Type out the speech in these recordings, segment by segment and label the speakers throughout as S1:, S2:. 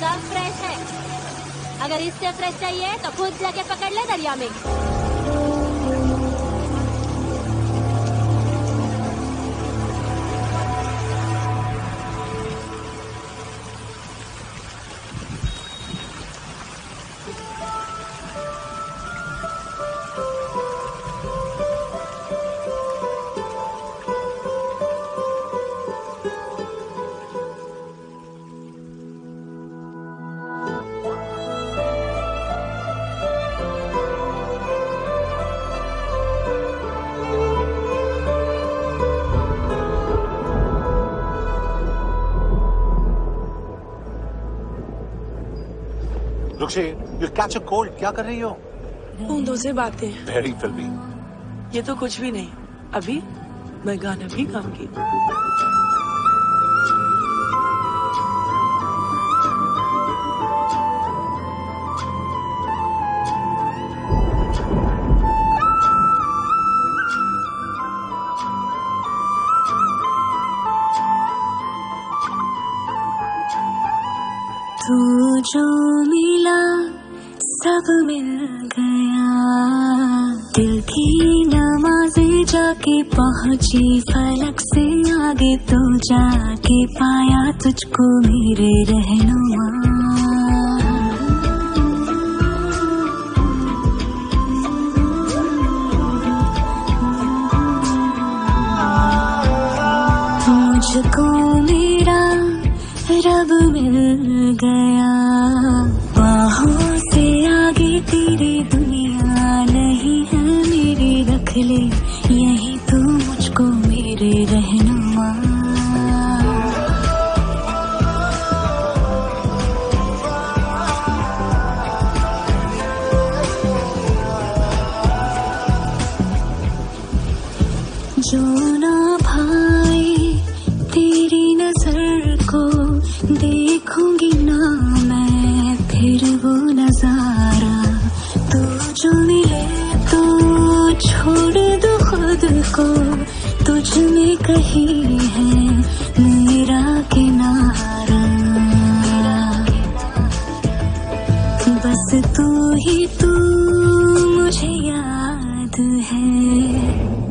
S1: सब फ्रेश है। अगर इससे फ्रेश चाहिए तो खुद जाके पकड़ ले दरिया में।
S2: रुक्षी, you'll catch a cold. क्या कर रही हो?
S3: बूंदों से बातें।
S2: Very filmy.
S3: ये तो कुछ भी नहीं। अभी मैं गाना भी गाऊंगी।
S4: तू जो मिला सब मिल गया, दिल की नमाज़ें जाके पहुंची फलक से आगे, तो जाके पाया तुझको मेरे रहनुमा। मुझको मेरा रब मिल गया, बाहों से आगे तेरी दुनिया नहीं है मेरी, रख ले यही तू मुझको मेरे रहनुमा। जो ना भाई तेरी नजर को देखूंगी ना मैं फिर वो नजारा, तू जो मिले तो छोड़ दो खुद को, तुझ में कहीं है मेरा किनारा। बस तू ही तू मुझे याद है,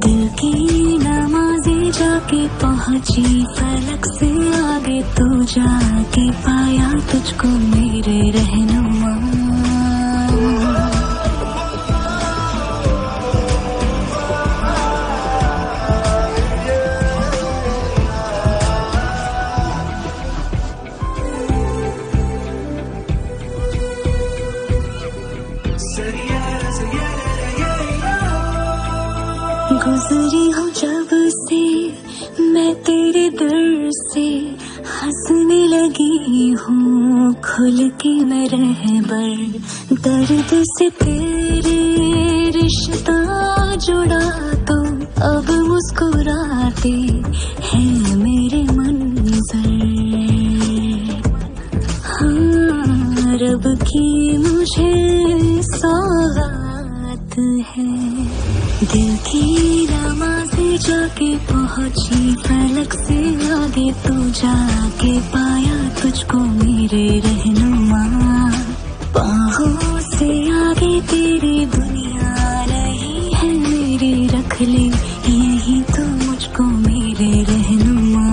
S4: दिल की नमाज़ें जाके पहुंची फलक से आगे, तो जाके पाया तुझको मेरे रहनुमा। गुजरी हूँ जब से मैं तेरे दर से, हंसने लगी हूँ खुल के मैं रहबर, दर्द से तेरे रिश्ता जुड़ा तो अब मुस्कुराते हैं मेरे मंजर। हाँ, रब की मुझे सौगात है, दिल की नमाज़ें जाके पहुंची फलक से आगे, तो जाके पाया तुझको मेरे रहनुमा। बाहों से आगे तेरी दुनिया नहीं है मेरी, रख ले यही तो मुझको मेरे रहनुमा।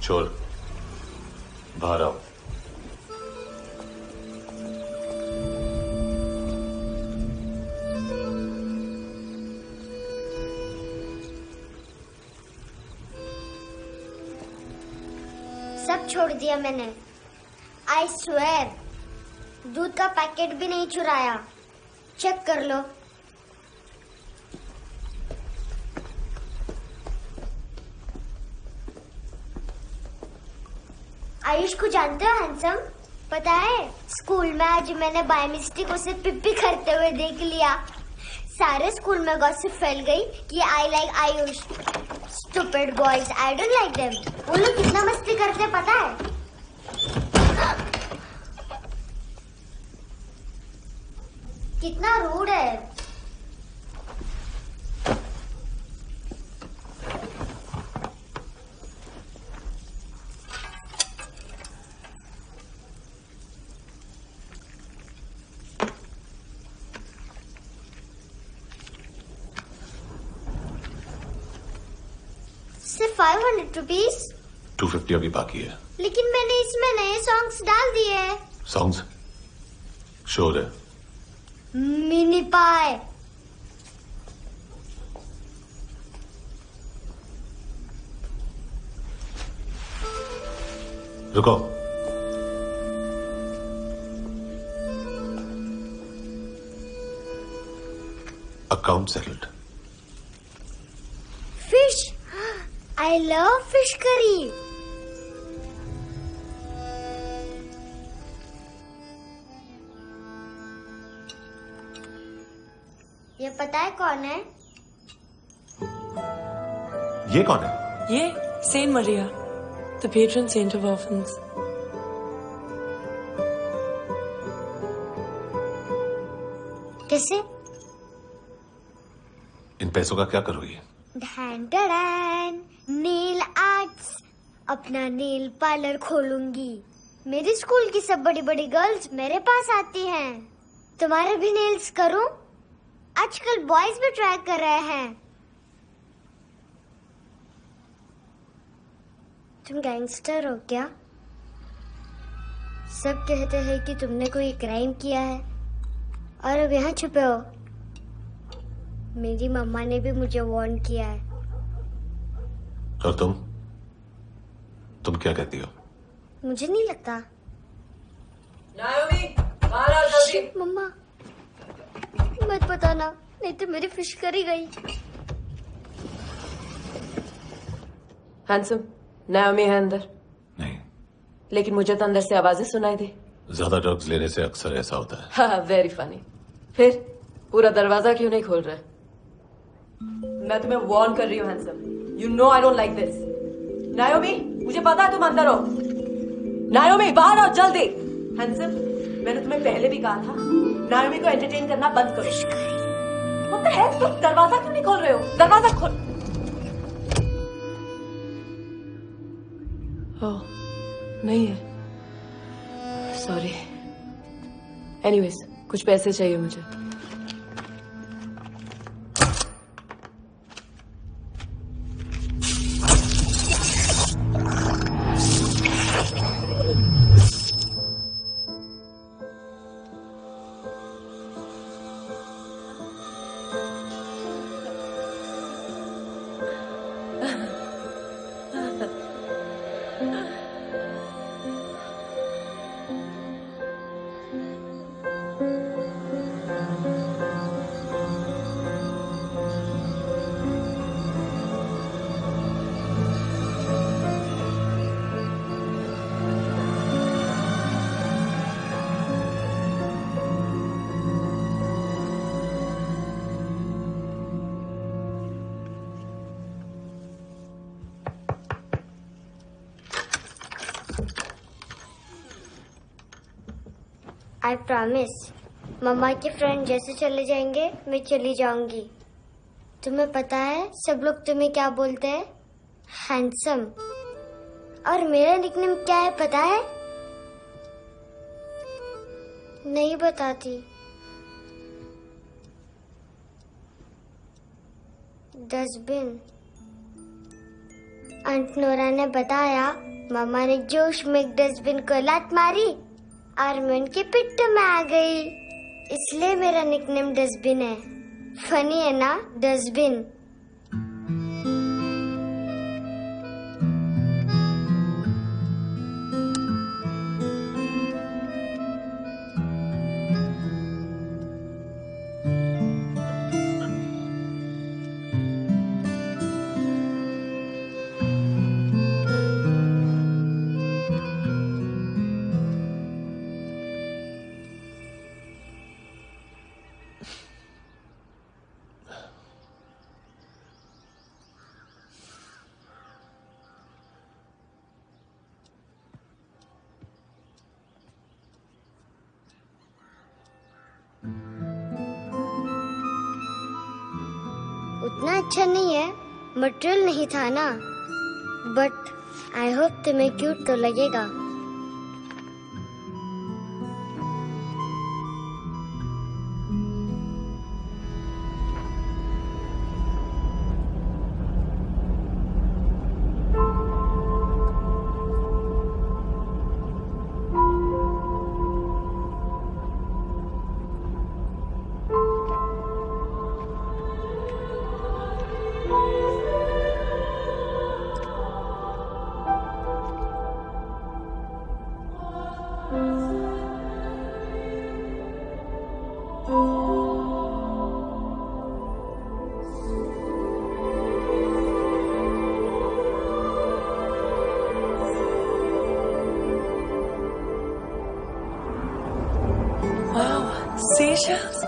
S2: छोड़, बाहर आओ।
S5: सब छोड़ दिया मैंने, आई स्वेयर। दूध का पैकेट भी नहीं चुराया, चेक कर लो। आयुष को जानते हो हैंडसम, पता है स्कूल में आज मैंने बाय मिस्टेक उसे पिप्पी करते हुए देख लिया। सारे स्कूल में गॉसिप फैल गई कि I like Ayush. Stupid boys, I don't like them. वो लोग कितना मस्ती करते पता है? कितना रूड है। सिर्फ 500 रुपीज।
S2: 250 अभी बाकी है।
S5: लेकिन मैंने इसमें नए सॉन्ग्स डाल दिए हैं।
S2: सॉन्ग्स? शोर है।
S5: मिनी पाए।
S2: रुको। Account settled.
S5: Fish. I love fish curry. ये पता है कौन है?
S2: ये कौन है?
S3: ये saint Maria, the patron saint of orphans.
S5: कैसे?
S2: इन पैसों का क्या करोगी?
S5: ढैन ढैन, नेल आर्ट्स। अपना नेल पार्लर खोलूंगी। मेरे स्कूल की सब बड़ी बड़ी गर्ल्स मेरे पास आती हैं। तुम्हारे भी नेल्स करूं? आजकल बॉयज भी ट्राई कर रहे हैं। तुम गैंगस्टर हो क्या? सब कहते हैं कि तुमने कोई क्राइम किया है और अब यहाँ छुपे हो। मेरी मम्मा ने भी मुझे वार्न किया है।
S2: और तुम क्या कहती हो?
S5: मुझे नहीं लगता।
S3: नायोमी, बाहर आओ जल्दी।
S5: शिट, मम्मा मत बताना, नहीं तो मेरी फिश करी गई।
S3: हैंडसम, नायोमी है अंदर।
S2: नहीं।
S3: लेकिन मुझे तो अंदर से आवाजें सुनाई दी।
S2: ज्यादा ड्रग्स लेने से अक्सर ऐसा होता है।
S3: हाँ, वेरी फनी। फिर पूरा दरवाजा क्यों नहीं खोल रहा? मैं तुम्हें वार्न कर रही हूँ handsome. You know I don't like this. नायोमी, मुझे पता है तुम अंदर हो। नायोमी, बाहर आओ जल्दी। हैंडसम, मैंने तुम्हें पहले भी कहा था नायोमी को एंटरटेन करना बंद करो। What the hell? तुम दरवाजा क्यों नहीं खोल रहे हो? दरवाजा खोल। ओह, नहीं है। सॉरी। एनीवेज, कुछ पैसे चाहिए मुझे।
S5: आई प्रॉमिस, मम्मा के फ्रेंड जैसे चले जाएंगे मैं चली जाऊंगी। तुम्हें पता है सब लोग तुम्हें क्या बोलते हैं? हैंडसम। और मेरा निकनेम क्या है पता है? नहीं बताती। डस्टबिन। आंट नोरा ने बताया मम्मा ने जोश में एक डस्टबिन को लात मारी और मैं उनके पिट्ठ में आ गई, इसलिए मेरा निकनेम डस्टबिन है। फनी है ना डस्टबिन? इतना अच्छा नहीं है, मटेरियल नहीं था ना, बट आई होप तुम्हें क्यूट तो लगेगा।
S6: Wow, seashells.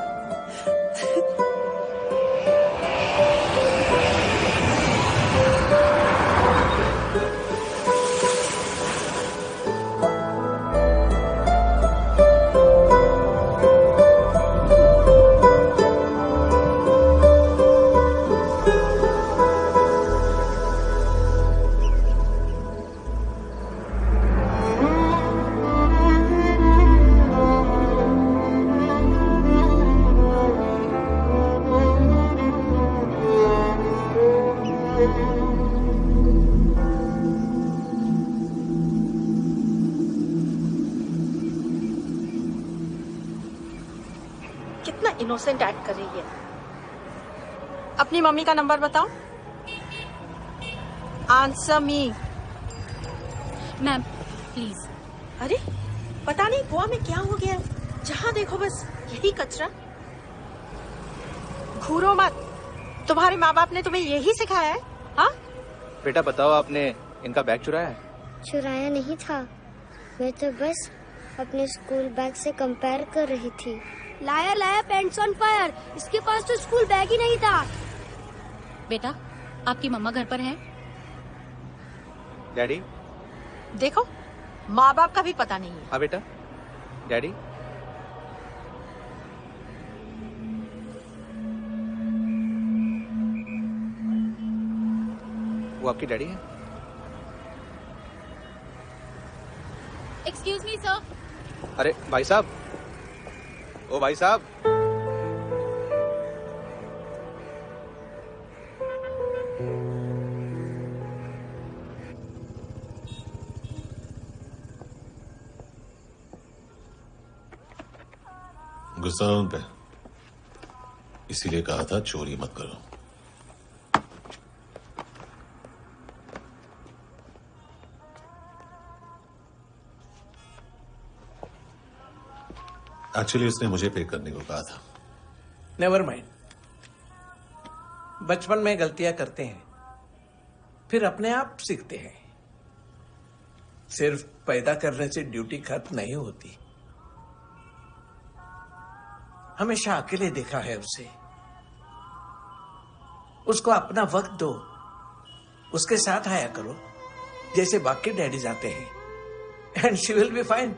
S7: कितना इनोसेंट एक्ट कर रही है। अपनी मम्मी का नंबर बताओ। Answer me.
S1: Ma'am please.
S7: अरे पता नहीं गोवा में क्या हो गया है, जहाँ देखो बस यही कचरा। घूरो मत, तुम्हारे माँ बाप ने तुम्हें यही सिखाया है? हाँ
S8: बेटा बताओ, आपने इनका बैग चुराया है?
S5: चुराया नहीं था, मैं तो बस अपने स्कूल बैग से कंपेयर कर रही थी।
S1: लाया लाया पैंट्स ऑन फायर, इसके पास तो स्कूल बैग ही नहीं था। बेटा आपकी मम्मा घर पर है?
S8: डैडी
S7: देखो, माँ बाप का भी पता नहीं है।
S8: हाँ बेटा। डैडी वो आपकी डैडी है?
S1: Excuse me sir.
S8: अरे भाई साहब, ओ भाई साहब।
S2: गुस्सा है उन पे, इसीलिए कहा था चोरी मत करो। एक्चुअली उसने मुझे पे करने को कहा था।
S9: नेवर माइंड, बचपन में गलतियां करते हैं, फिर अपने आप सीखते हैं। सिर्फ पैदा करने से ड्यूटी खत्म नहीं होती। हमेशा अकेले देखा है उसे। उसको अपना वक्त दो, उसके साथ आया करो जैसे बाकी डैडी जाते हैं, and she will be fine.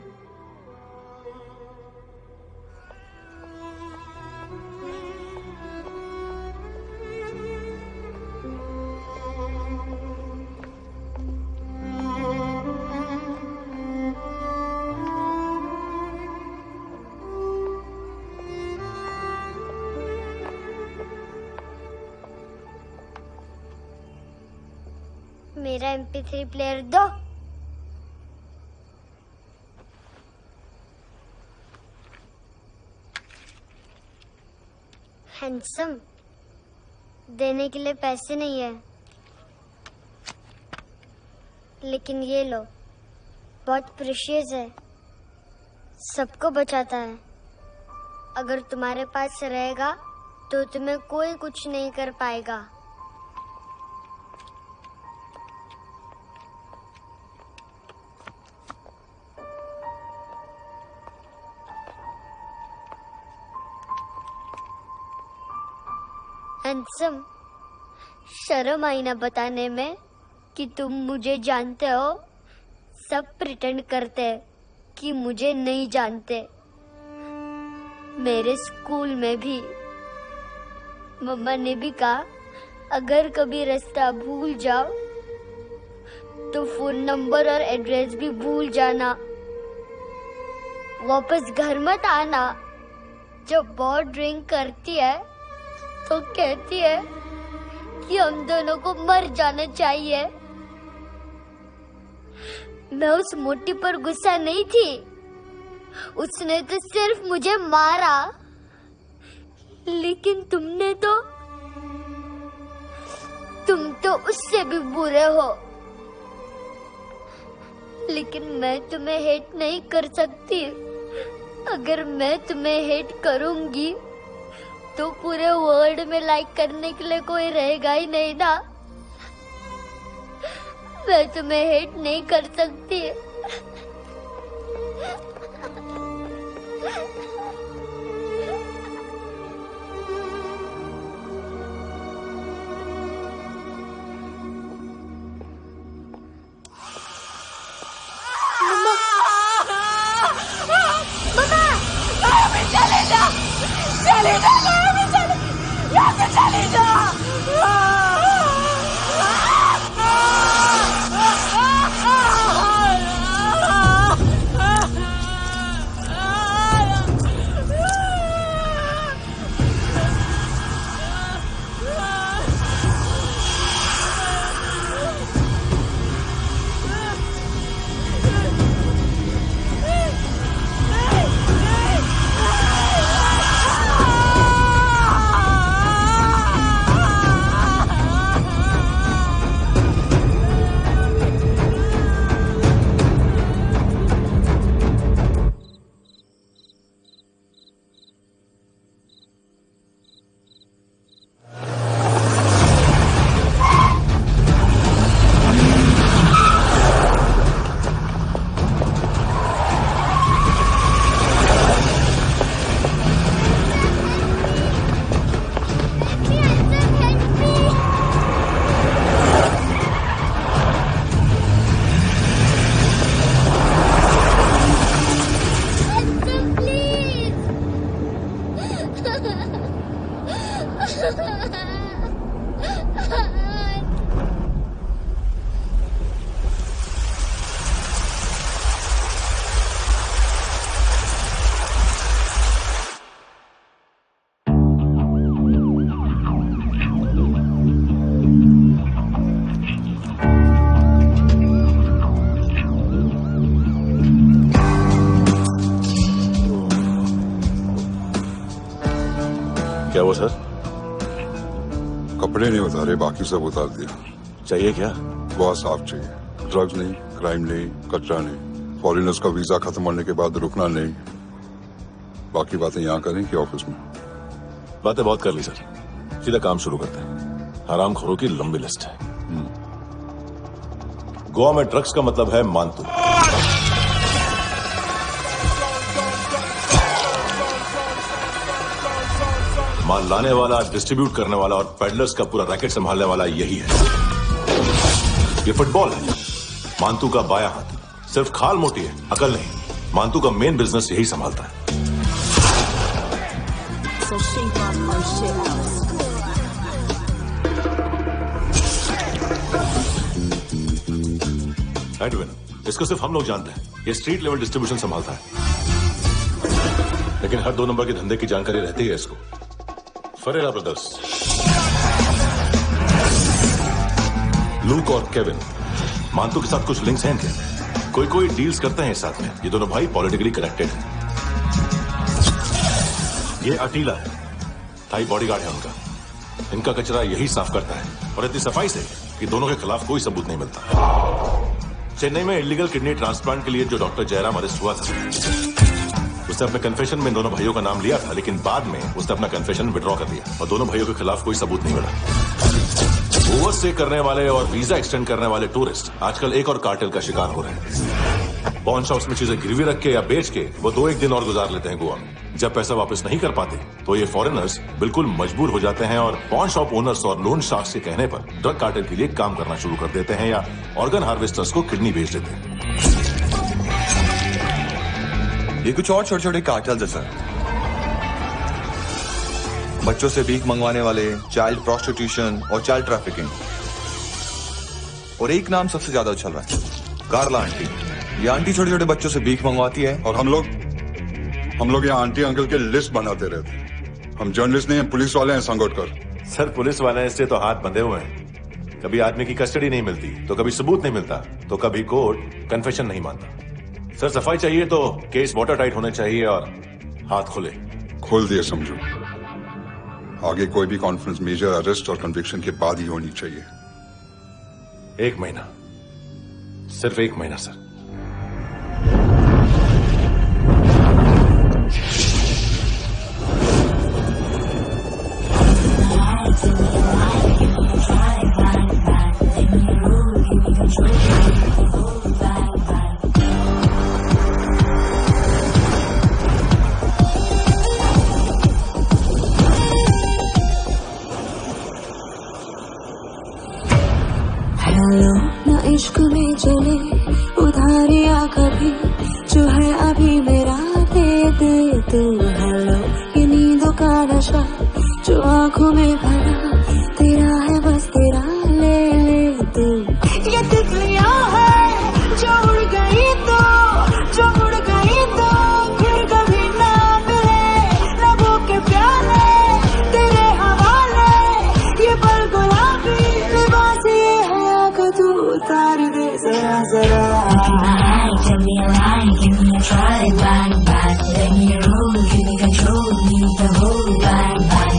S5: मेरा MP3 प्लेयर दो। हैंडसम, देने के लिए पैसे नहीं है, लेकिन ये लो, बहुत प्रेशियस है, सबको बचाता है। अगर तुम्हारे पास रहेगा तो तुम्हें कोई कुछ नहीं कर पाएगा। हैंडसम, शर्म आई ना बताने में कि तुम मुझे जानते हो। सब प्रिटेंड करते हैं कि मुझे नहीं जानते। मेरे स्कूल में भी मम्मा ने भी कहा अगर कभी रास्ता भूल जाओ तो फोन नंबर और एड्रेस भी भूल जाना। वापस घर मत आना। जब बहुत ड्रिंक करती है तो कहती है कि हम दोनों को मर जाना चाहिए। मैं उस मोटी पर गुस्सा नहीं थी, उसने तो सिर्फ मुझे मारा। लेकिन तुम तो उससे भी बुरे हो। लेकिन मैं तुम्हें हेट नहीं कर सकती। अगर मैं तुम्हें हेट करूंगी तो पूरे वर्ल्ड में लाइक करने के लिए कोई रहेगा ही नहीं ना। मैं तुम्हें हेट नहीं कर सकती।
S2: क्या हुआ सर?
S10: कपड़े नहीं उतारे, बाकी सब उतार दिया।
S2: चाहिए क्या?
S10: बहुत साफ चाहिए। ड्रग्स नहीं, क्राइम नहीं, कचरा नहीं। फॉरेनर्स का वीजा खत्म होने के बाद रुकना नहीं। बाकी बातें यहाँ करें कि ऑफिस में?
S2: बातें बहुत कर ली सर, सीधा काम शुरू करते हैं। हरामखोरों की लंबी लिस्ट है। गोवा में ड्रग्स का मतलब है मानतू। माल लाने वाला, डिस्ट्रीब्यूट करने वाला और पेडलर्स का पूरा रैकेट संभालने वाला यही है। ये फुटबॉल है। मानतू का बाया हाथ। सिर्फ खाल मोटी है, अकल नहीं। मानतू का मेन बिजनेस यही संभालता है। एडविन, इसको सिर्फ हम लोग जानते हैं। ये स्ट्रीट लेवल डिस्ट्रीब्यूशन संभालता है, लेकिन हर 2 नंबर के धंधे की जानकारी रहती है इसको। फरेरा ब्रदर्स, लूक और केविन, मानतू के साथ कुछ लिंक्स हैं इनके। कोई डील्स करते हैं साथ में। ये दोनों भाई पॉलिटिकली कनेक्टेड हैं। ये अटीला है, थाई बॉडीगार्ड है उनका। इनका कचरा यही साफ करता है, और इतनी सफाई से कि दोनों के खिलाफ कोई सबूत नहीं मिलता। चेन्नई में इलीगल किडनी ट्रांसप्लांट के लिए जो डॉक्टर जयराम अरेस्ट हुआ था, उसने अपने कन्फेशन में दोनों भाइयों का नाम लिया था, लेकिन बाद में उसने अपना कन्फेशन विड्रॉ कर दिया और दोनों भाइयों के खिलाफ कोई सबूत नहीं मिला। ओवर स्टे करने वाले और वीजा एक्सटेंड करने वाले टूरिस्ट आजकल एक और कार्टेल का शिकार हो रहे हैं। पॉन शॉप्स में चीजें गिरवी रख के या बेच के वो 2-1 दिन और गुजार लेते हैं गोवा में। जब पैसा वापस नहीं कर पाते तो ये फॉरेनर्स बिल्कुल मजबूर हो जाते हैं और पॉन शॉप ओनर्स और लोन शार्क्स के कहने पर ड्रग कार्टेल के लिए काम करना शुरू कर देते हैं या ऑर्गन हार्वेस्टर्स को किडनी बेच देते हैं।
S11: ये कुछ और छोटे छोटे कार्टेल्स है सर। बच्चों से भीख मंगवाने वाले, चाइल्ड प्रोस्टिट्यूशन और चाइल्ड ट्रैफिकिंग। और एक नाम सबसे ज्यादा उछल रहा है, कार्ला आंटी। ये आंटी छोटे छोटे बच्चों से भीख मंगवाती है।
S10: और हम लोग यहाँ आंटी अंकल के लिस्ट बनाते रहते हैं। हम जर्नलिस्ट नहीं हैं, पुलिस वाले हैं संगोटकर।
S2: सर पुलिस वाले इससे तो हाथ बंधे हुए हैं। कभी आदमी की कस्टडी नहीं मिलती, तो कभी सबूत नहीं मिलता, तो कभी कोर्ट कन्फेशन नहीं मानता। सर सफाई चाहिए तो केस वाटर टाइट होने चाहिए और हाथ खुले।
S10: खोल दिए समझो। आगे कोई भी कॉन्फ्रेंस मेजर अरेस्ट और कन्विक्शन के बाद ही होनी चाहिए।
S2: 1 महीना, सिर्फ 1 महीना सर।
S4: हेलो ना इश्क में चले उधारिया कभी, जो है अभी मेरा दे दे तू। हेलो ये नींदों का नशा जो आंखों में भरा, तेरा है बस तेरा, ले ले तू। ये तितलियां है जो उड़ गई तो, जो उड़ गई तो फिर कभी ना मिले। रबों के प्याले तेरे हवाले, ये पल गुलाबी लिबास ये है कि तू उतार दे जरा जरा। Give me a line, give me a try, bang bang. Let me roll, give me control, need the whole bang bang.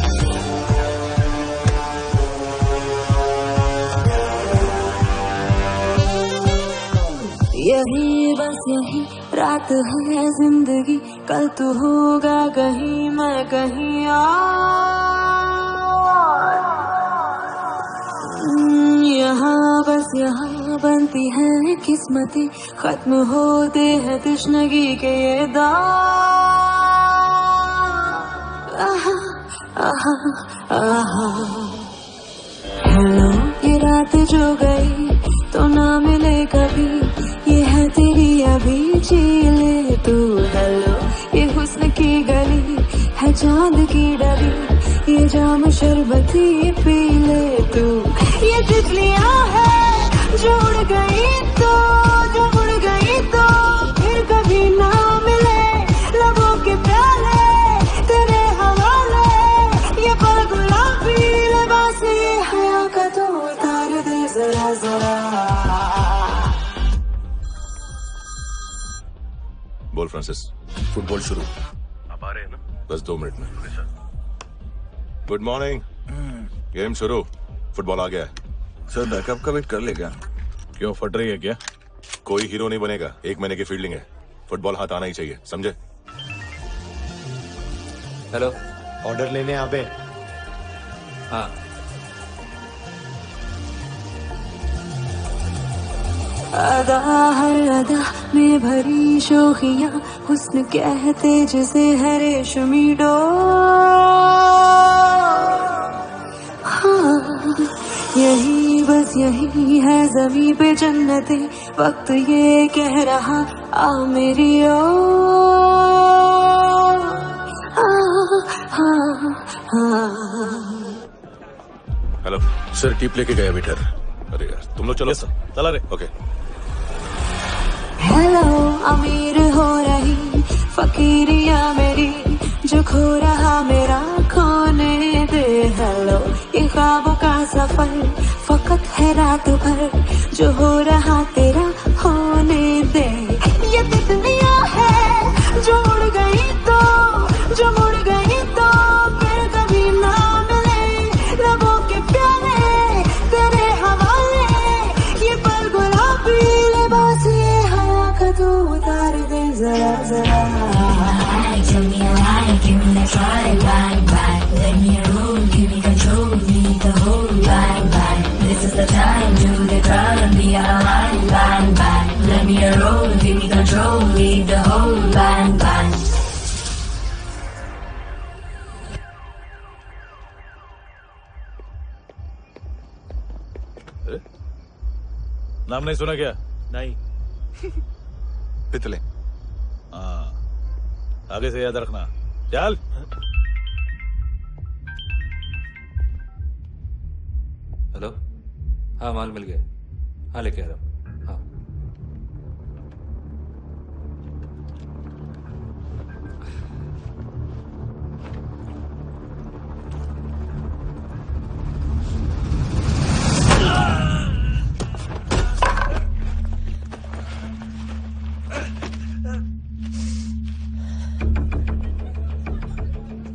S4: यही बस यही रात है जिंदगी, कल तू होगा कहीं मैं कहीं और। यहाँ बस यहाँ बनती है किस्मतें, खत्म होते हैं तश्नगी के ये दाग। आहा आहा आहा। हेलो ये रात जो गई तो ना मिले कभी, ये है तेरी अभी जी ले तू। हेलो ये हुस्न की गली है चांद की डली, ये जाम शरबती पी ले तू। ये तितलियां है जो उड़ गई तो, जो उड़ गई तो फिर कभी ना मिले। लबों के प्याले तेरे हवाले, ये पल गुलाबी लिबास ये हया का तो उतार दे जरा जरा।
S2: बोल फ्रांसिस। फुटबॉल शुरू।
S12: आप आ रहे हैं ना?
S2: बस 2 मिनट में। Good morning. गेम शुरू। फुटबॉल आ गया है।
S12: सर बैकअप का वेट कर ले क्या? क्यों फट रही है क्या?
S2: कोई हीरो नहीं बनेगा, 1 महीने की फील्डिंग है। फुटबॉल हाथ आना ही चाहिए, समझे?
S8: हेलो,
S13: ऑर्डर लेने आ बे।
S8: हाँ।
S4: अदा हर अदा में भरी शोखियां, हुस्न कहते जिसे है रेशमी डोर। हाँ यही बस यही है ज़मीं पे जन्नते, वक्त ये कह रहा आ मेरी ओर।
S2: हेलो
S12: सर, टिप लेके गया वेटर।
S2: अरे यार तुम लोग चलो।
S12: चला रे।
S2: ओके।
S4: हेलो अमीर हो रही फकीरिया मेरी, जो खो रहा मेरा खोने दे। हेलो ये ख्वाबों का सफर फकत है रात भर, जो हो रहा तेरा होने दे। ये तितलियां है जो उड़ गई तो, जो मुड़ गई तो फिर कभी ना मिले। रबों के प्याले तेरे हवाले, ये पल गुलाबी लिबास ये हवा का तो उतार दे जरा जरा। Give me a line, give me a try, bang bang. Let me roll, give me control, need the whole bang bang. This is the time to the crowd and be alive, bang bang. Let me roll, give me control, need the whole bang bang.
S12: नाम नहीं सुना क्या?
S13: नहीं।
S12: पितले। हाँ, आगे से याद रखना। चल।
S8: हेलो, हाँ माल मिल गया, हाँ लेके आ रहा हूँ, हाँ।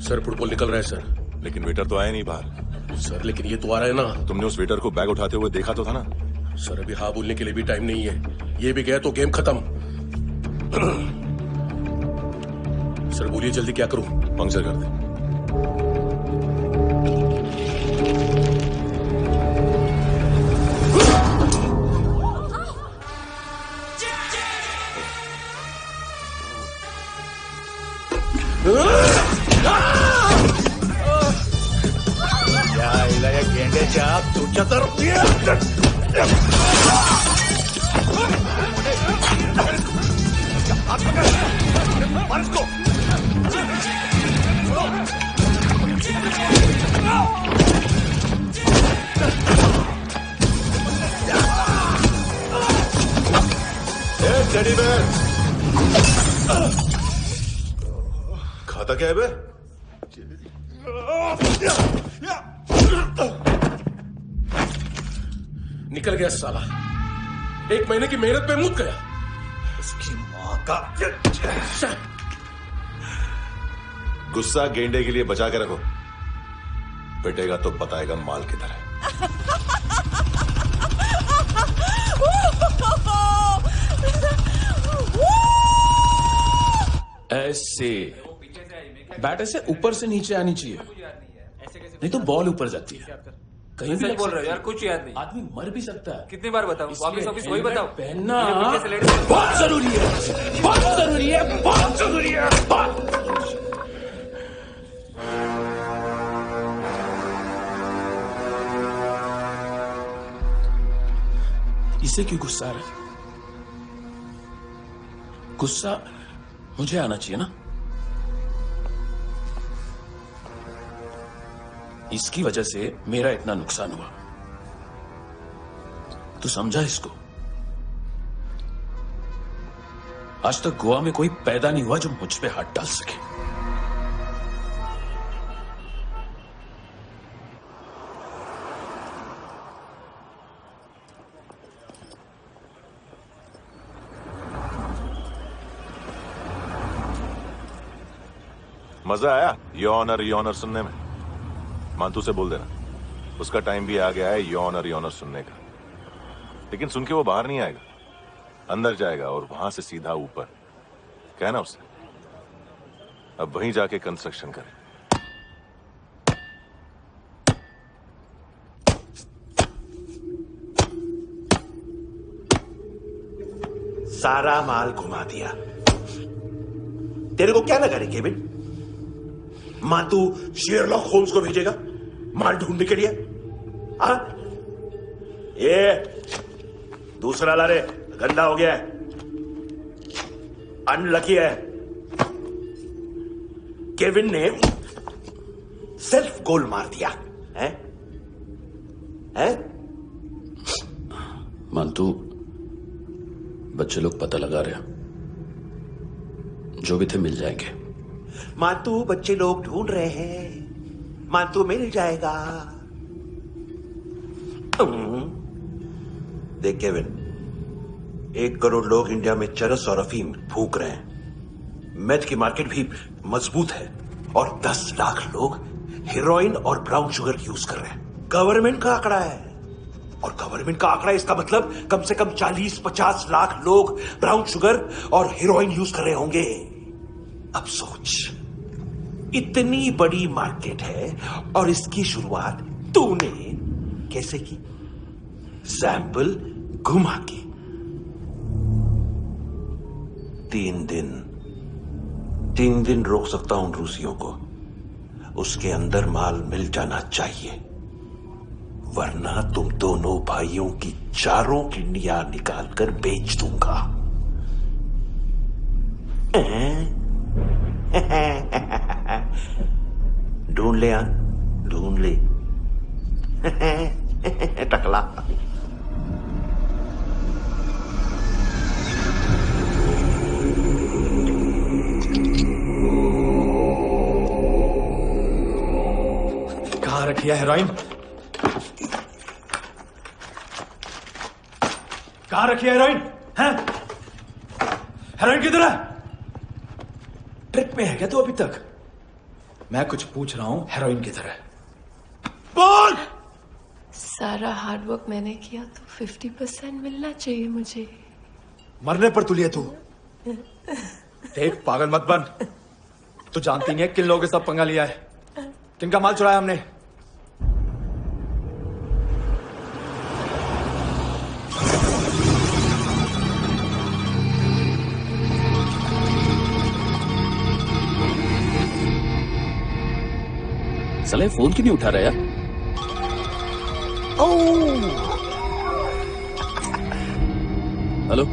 S14: सर फुटबॉल निकल रहा है सर।
S2: लेकिन वेटर तो आया नहीं बाहर।
S14: सर लेकिन ये तो आ रहा है ना।
S2: तुमने उस वेटर को बैग उठाते हुए देखा तो था ना।
S14: सर अभी हाँ बोलने के लिए भी टाइम नहीं है, ये भी गया तो गेम खत्म। सर बोलिए जल्दी क्या करूं?
S2: पंक्चर कर दे।
S13: गेंडे चाप तुझ्या तर
S2: टेडी बेयर खाता क्या है बे?
S14: निकल गया साला, 1 महीने की मेहनत पे मुक गया।
S2: उसकी माँ का गुस्सा गेंडे के लिए बचा के रखो, पिटेगा तो बताएगा माल किधर है।
S14: ऐसे बैट ऐसे ऊपर से नीचे आनी चाहिए, नहीं तो बॉल ऊपर जाती है। कहीं भी
S8: बोल रहे हो यार, कुछ याद नहीं।
S14: आदमी मर भी सकता है।
S8: कितनी बार बताऊं? वापिस वही बताओ।
S14: पहनना बहुत जरूरी है, बहुत जरूरी है, बहुत जरूरी है। इसे क्यों गुस्सा आ रहा है? गुस्सा मुझे आना चाहिए ना। इसकी वजह से मेरा इतना नुकसान हुआ, तू समझा इसको? आज तक गोवा में कोई पैदा नहीं हुआ जो मुझ पे हाथ डाल सके।
S2: मजा आया यॉनर सुनने में? मांतू से बोल देना, उसका टाइम भी आ गया है यॉनर सुनने का। लेकिन सुन के वो बाहर नहीं आएगा, अंदर जाएगा और वहां से सीधा ऊपर। कहना उससे अब वहीं जाके कंस्ट्रक्शन करे।
S13: सारा माल घुमा दिया। तेरे को क्या लगा रे केविन, मातू शेरलॉक होम्स को भेजेगा माल ढूंढने के लिए? हाँ, ये दूसरा ला रे, गंदा हो गया है, अनलकी है। केविन ने सेल्फ गोल मार दिया है?
S14: मानतू, बच्चे लोग पता लगा रहे हैं, जो भी थे मिल जाएंगे।
S13: मातू बच्चे लोग ढूंढ रहे हैं, मातू मिल जाएगा। देख केविन, 1 करोड़ लोग इंडिया में चरस और अफीम फूंक रहे हैं, मेथ की मार्केट भी मजबूत है, और 10 लाख लोग हेरोइन और ब्राउन शुगर यूज कर रहे हैं। गवर्नमेंट का आंकड़ा है, और गवर्नमेंट का आंकड़ा, इसका मतलब कम से कम 40-50 लाख लोग ब्राउन शुगर और हेरोइन यूज कर रहे होंगे। अब सोच, इतनी बड़ी मार्केट है और इसकी शुरुआत तूने कैसे की? सैंपल घुमा के। 3 दिन रोक सकता हूं रूसियों को, उसके अंदर माल मिल जाना चाहिए, वरना तुम दोनों भाइयों की चारों किडनियां निकालकर बेच दूंगा। ढूंढ ले, ढूंढ ले। टकला।
S15: कहाँ रखी है हेरोइन? कहाँ रखी है हेरोइन? हैं? हेरोइन किधर है? ट्रिप पे है क्या तू अभी तक? मैं कुछ पूछ रहा हूं, हेरोइन किधर है? बोल!
S6: सारा हार्डवर्क मैंने किया तो 50% मिलना चाहिए मुझे।
S15: मरने पर तुलिए तू। देख पागल मत बन। तू जानती नहीं है किन लोगों के साथ पंगा लिया है, किनका माल चुराया हमने।
S14: साले फोन क्यों नहीं उठा रहा यार? Hello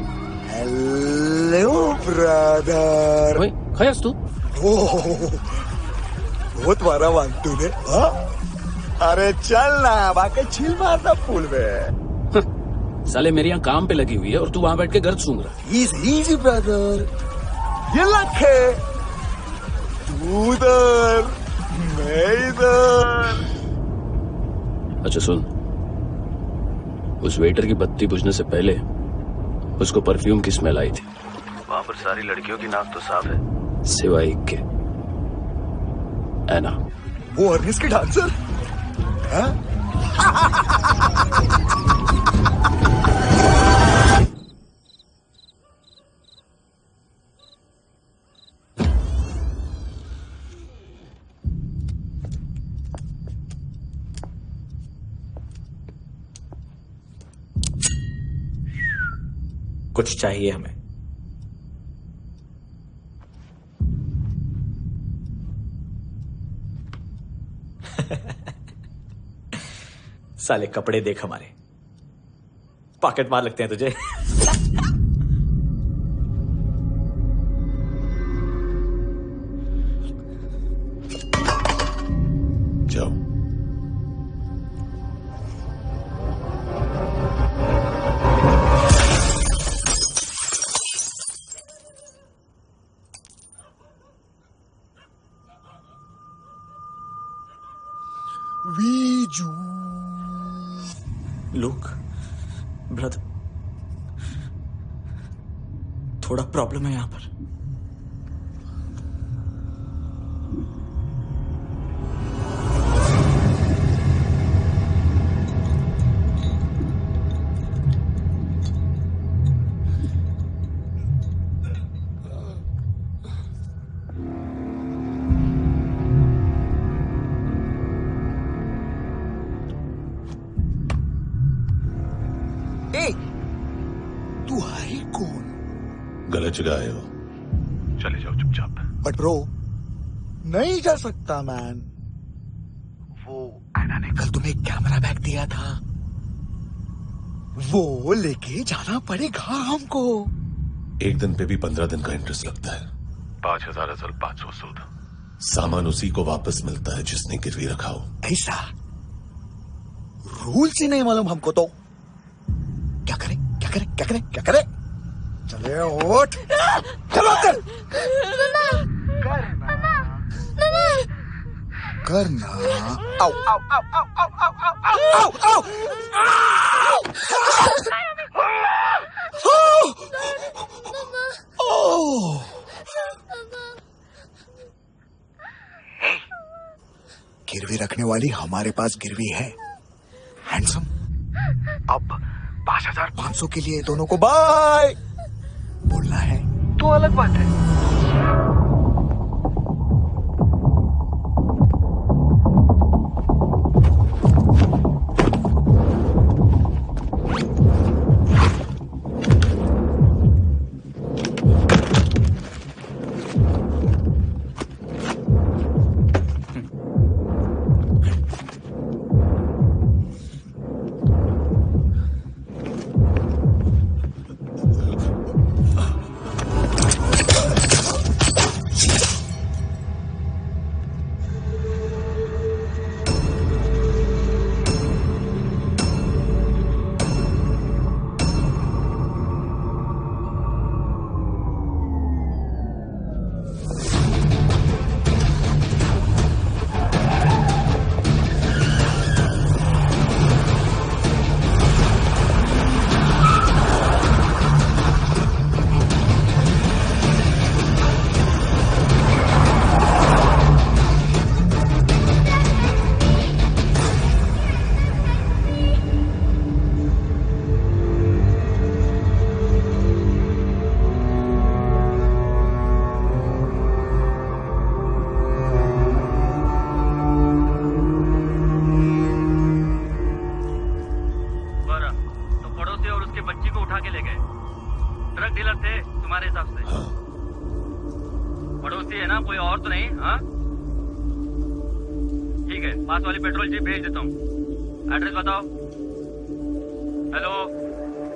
S16: hello brother.
S14: ओए खयास तू?
S16: बहुत मारा वांटू ने। अरे चल ना, बाकी छिल मारना पुल में।
S14: साले मेरी यहाँ काम पे लगी हुई है और तू वहां बैठ के गर्द सूंघ रहा।
S16: इजी ब्रदर, ये लक है। तू उधर, मैं इधर।
S14: अच्छा सुन, उस वेटर की बत्ती बुझने से पहले उसको परफ्यूम की स्मेल आई थी। वहां पर सारी लड़कियों की नाक तो साफ है, सिवाय एक के, ऐना।
S16: वो अर्निस की डांसर है?
S15: कुछ चाहिए हमें। साले कपड़े देख हमारे, पॉकेट मार लगते हैं तुझे।
S2: जाओ।
S16: वीजू
S15: लुक ब्रदर, थोड़ा प्रॉब्लम है यहां पर।
S16: तू है कौन?
S2: गलत जगह आए हो, चले जाओ चुपचाप।
S16: बट ब्रो, नहीं जा सकता मैन। वो ऐना ने कल तुम्हें कैमरा बैग दिया था, वो लेके जाना पड़ेगा हमको।
S2: एक दिन पे भी 15 दिन का इंटरेस्ट लगता है। 5,000 असल 500 सूद। सामान उसी को वापस मिलता है जिसने गिरवी रखा हो।
S16: ऐसा रूल्स ही नहीं मालूम हमको तो। क्या करें क्या करें क्या करें क्या करें? चले उठ, चलो कर। करना। आओ आओ आओ आओ आओ आओ आओ आओ। गिरवी रखने वाली हमारे पास गिरवी है। हैंडसम, अब 5,500 के लिए दोनों को बाय बोलना है तो अलग बात है।
S17: और तो नहीं? हाँ ठीक है, पास वाली पेट्रोल जीप भेज देता हूँ। एड्रेस बताओ। हेलो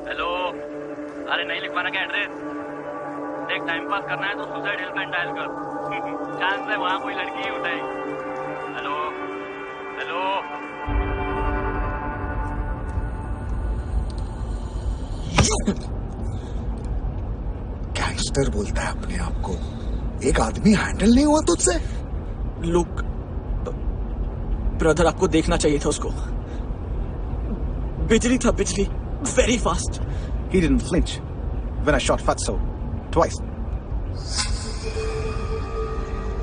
S17: हेलो, अरे नहीं लिखवाना क्या एड्रेस? देख टाइम पास करना है तो सुसाइड हेल्पलाइन डायल कर। चांस है वहाँ कोई लड़की ही उठाए। हेलो हेलो,
S16: गैंगस्टर बोलता है अपने आप को। एक आदमी हैंडल नहीं हुआ तुझसे?
S15: लुक ब्रदर, आपको देखना चाहिए था उसको। बिजली था, बिजली, very fast.
S16: He didn't flinch when I shot Fatso twice.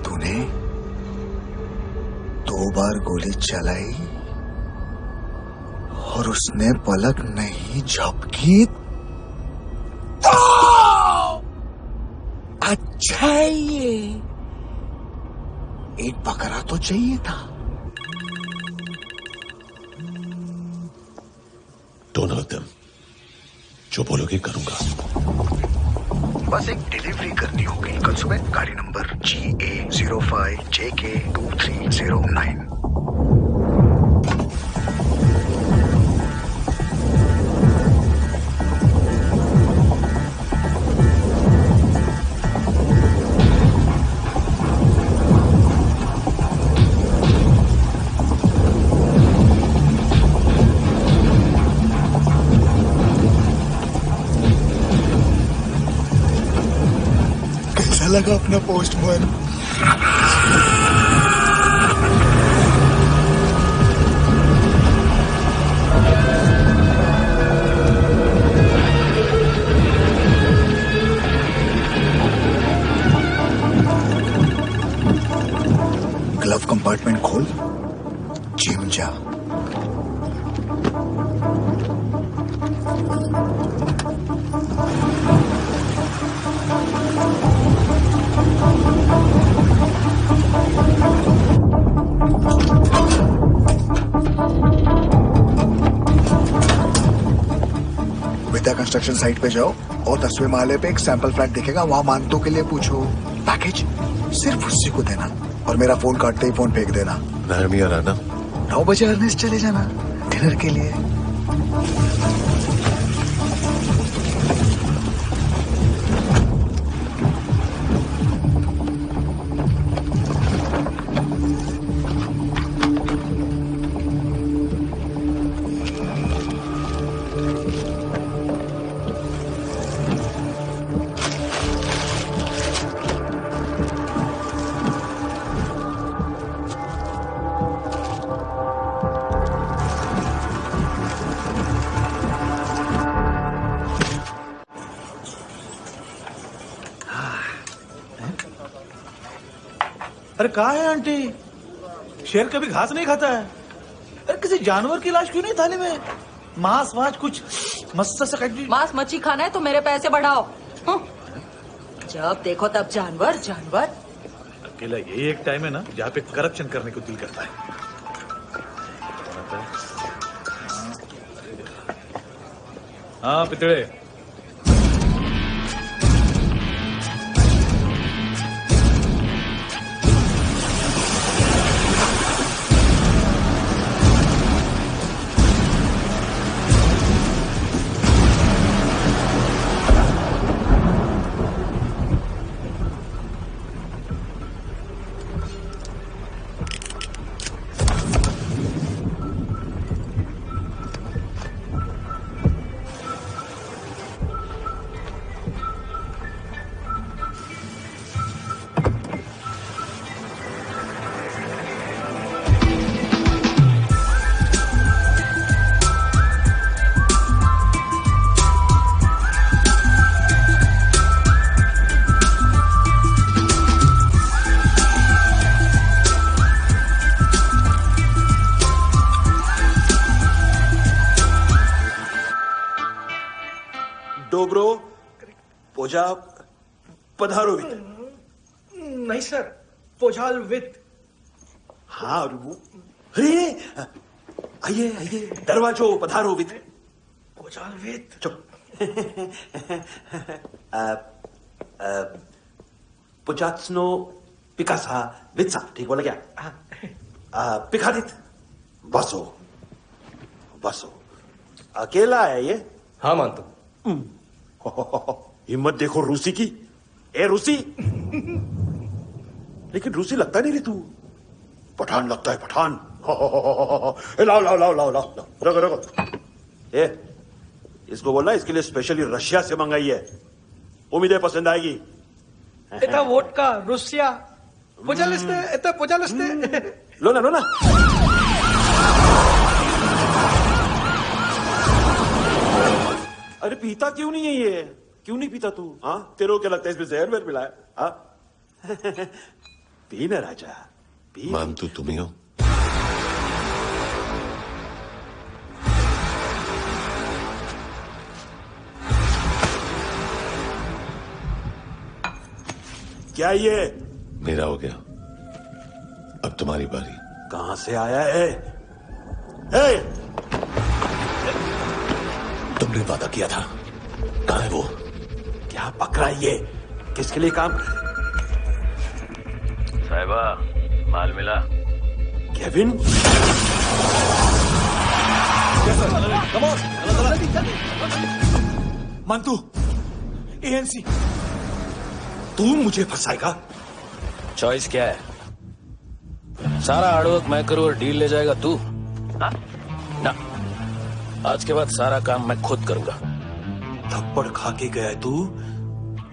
S16: तूने 2 बार गोली चलाई और उसने पलक नहीं झपकी। अच्छा ये एक बकरा तो चाहिए था।
S2: Don't hurt them. जो बोलोगे करूंगा।
S16: बस एक डिलीवरी करनी होगी कल सुबह। गाड़ी नंबर GA05JK2309। लगा अपना पोस्टमैन। ग्लव कंपार्टमेंट खोल, जिम जा। कंस्ट्रक्शन साइट पे जाओ और 10वें माले पे एक सैंपल फ्लैट दिखेगा, वहां मानतों के लिए पूछो। पैकेज सिर्फ उसी को देना और मेरा फोन काटते ही फोन फेंक देना। 9 बजे अर्नेस्ट चले जाना डिनर के लिए।
S15: अरे कहाँ है आंटी? शेर कभी घास नहीं खाता है। अरे किसी जानवर की लाश क्यों नहीं थाली में? मांस वास कुछ मस्त सा कटी।
S3: मांस मच्छी खाना है तो मेरे पैसे बढ़ाओ। जब देखो तब जानवर जानवर।
S15: अकेला यही एक टाइम है ना जहाँ पे करप्शन करने को दिल करता है। हाँ पितड़े,
S13: डोब्रो पोजा पधारोवित।
S9: नहीं सर, पोजालवित।
S13: हाँ और वो, अरे आइए आइए, दरवाजो पधारोवित।
S9: पोजालवित।
S13: चुप। Pujatsno पिकासा वित्सा, ठीक बोला क्या? पिकादित बसो बसो। अकेला है ये?
S18: हाँ मानतो।
S13: हिम्मत देखो रूसी की। ए रूसी, लेकिन रूसी लगता नहीं रे तू, पठान लगता है, पठान। लाओ लाओ लाओ लाओ लाओ, रखो रखो। ए, इसको बोलना इसके लिए स्पेशली रशिया से मंगाई है, उम्मीद है पसंद आएगी।
S9: इतना वोडका रुसिया पोजालिस्ते, इतना पोजालिस्ते।
S13: लो ना लो ना। अरे पीता क्यों नहीं है ये? क्यों नहीं पीता तू? हाँ, तेरे को क्या लगता है इसमें जहर वहर मिला है? हाँ? पी ना राजा, पी।
S2: मानतू तुम ही हो?
S13: क्या ये?
S2: मेरा हो गया, अब तुम्हारी बारी।
S13: कहां से आया है? हे!
S2: तुमने वादा किया था, कहां है वो?
S13: क्या पकड़ा ये? किसके लिए काम?
S14: साहिबा, माल मिला?
S13: केविन?
S15: मानतू, एएनसी।
S13: तू मुझे फंसाएगा?
S14: चॉइस क्या है? सारा हार्डवर्क मैं करूं और डील ले जाएगा तू? ना, आज के बाद सारा काम मैं खुद करूंगा।
S13: थप्पड़ खा के गया है तू,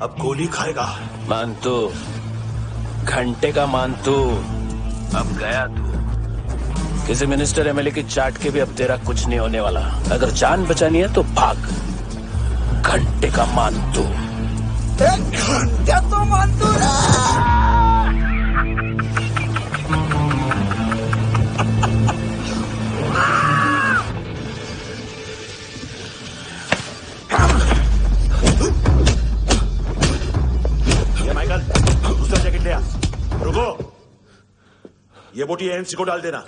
S13: अब गोली खाएगा।
S14: मानतू, घंटे का मानतू, अब गया तू। किसी मिनिस्टर एमएलए की चाट के भी अब तेरा कुछ नहीं होने वाला। अगर जान बचानी है तो भाग। घंटे का मानतू।
S16: घंटा तो मानतू ना।
S13: ये माइकल, दूसरा जैकेट ले आ। रुको, ये बोटी एएनसी को डाल देना।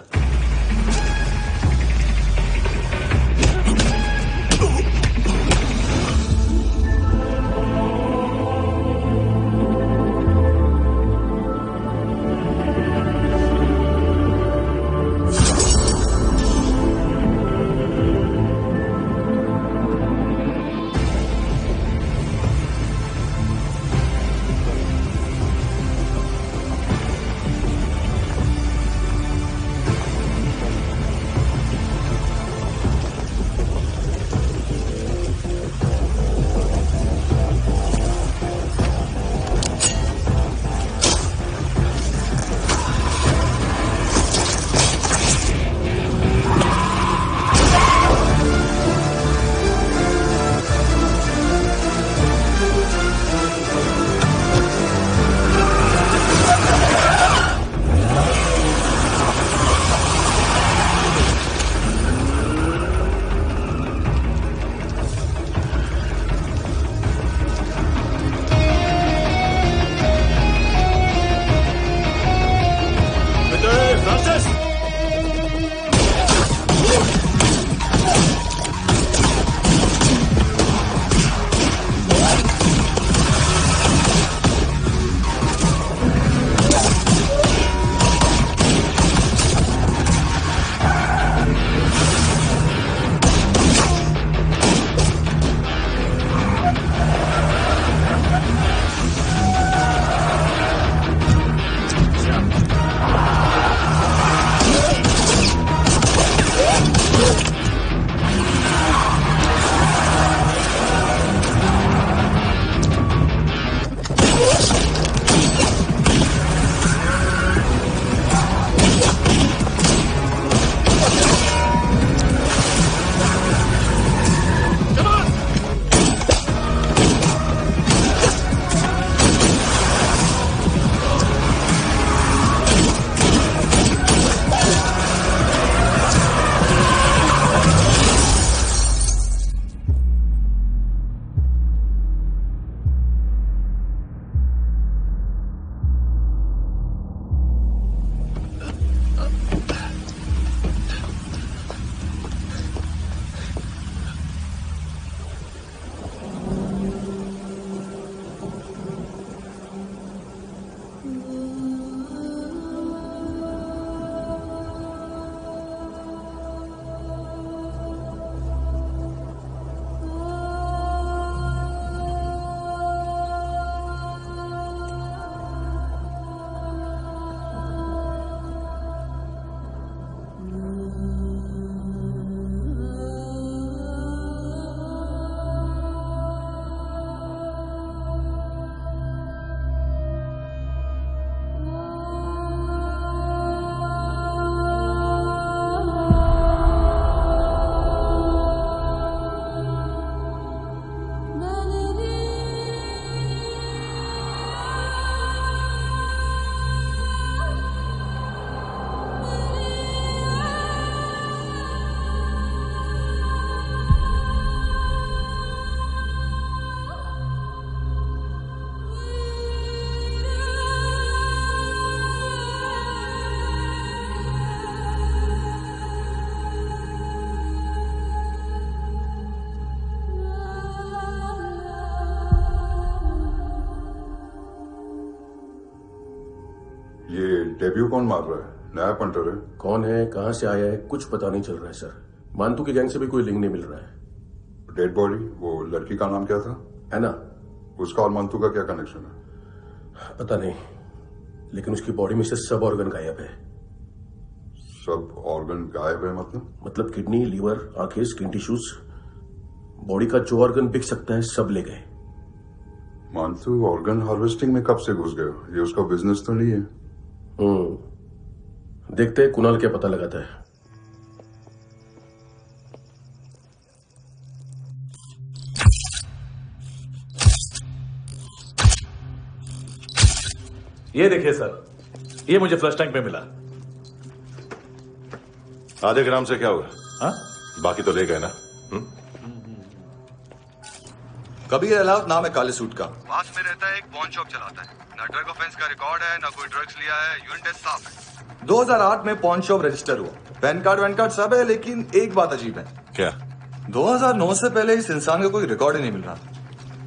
S10: डेब्यू कौन मार रहा है? नया पंटर है।
S18: कौन है, कहां से आया है, कुछ पता नहीं चल रहा है सर। मानतू की गैंग से भी कोई लिंक नहीं मिल रहा है।
S10: डेड बॉडी, वो लड़की का नाम क्या था?
S18: है ना।
S10: उसका और मानतू का क्या कनेक्शन है?
S18: पता नहीं, लेकिन उसकी बॉडी में से सब ऑर्गन गायब है।
S10: सब ऑर्गन गायब है
S18: मतलब किडनी, लीवर, आंखें, स्किन टिश्यूज, बॉडी का जो ऑर्गन बिक सकता है सब ले गए।
S10: मानतू ऑर्गन हार्वेस्टिंग में कब से घुस गए? ये उसका बिजनेस तो नहीं है?
S18: देखते हैं कुणाल क्या पता लगाता है।
S15: ये देखिए सर, ये मुझे फ्लश टैंक में मिला।
S2: आधे ग्राम से क्या होगा?
S15: हाँ?
S2: बाकी तो ले गए ना।
S11: कबीर अलाउत नाम है काले सूट का, पास में रहता है, एक पॉन शॉप चलाता है। ना ड्रग ऑफेंस का रिकॉर्ड है, ना कोई ड्रग्स लिया है, यूरिन टेस्ट साफ है। 2008 में पॉन शॉप रजिस्टर हुआ, पैन कार्ड वैन कार्ड सब है, लेकिन एक बात अजीब है।
S2: क्या?
S11: 2009 से पहले इस इंसान का कोई रिकॉर्ड ही नहीं मिल रहा।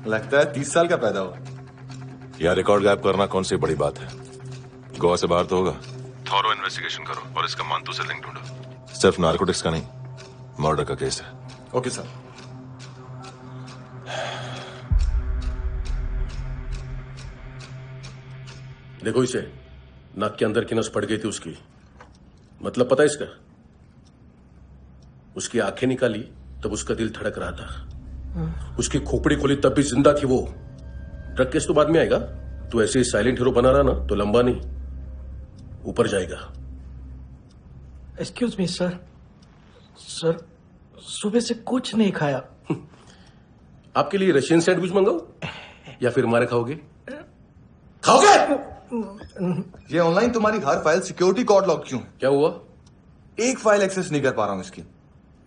S11: लगता है 30 साल का पैदा हुआ।
S2: यह रिकॉर्ड गायब करना कौन सी बड़ी बात है? गोवा से बाहर तो होगा। थॉरो इन्वेस्टिगेशन करो और इसका मानतू से लिंक ढूंढो। सिर्फ नार्कोटिक्स का नहीं, मर्डर का केस है।
S11: Okay sir.
S18: देखो इसे, नाक के अंदर की नस फट गई थी उसकी। मतलब पता है इसका? उसकी आंखें निकाली तब उसका दिल धड़क रहा था। उसकी खोपड़ी खोली तब भी जिंदा थी वो। ड्रग केस तो बाद में आएगा। तू ऐसे ही साइलेंट हीरो बना रहा ना तो लंबा नहीं, ऊपर जाएगा।
S19: एक्सक्यूज मी सर, सर सुबह से कुछ नहीं खाया।
S18: आपके लिए रशियन सैंडविच मंगाओ या फिर मारे खाओगे? खाओगे?
S11: ये ऑनलाइन तुम्हारी हर फाइल सिक्योरिटी कॉर्ड लॉक क्यों है?
S18: क्या हुआ?
S11: एक फाइल एक्सेस नहीं कर पा रहा हूं इसकी।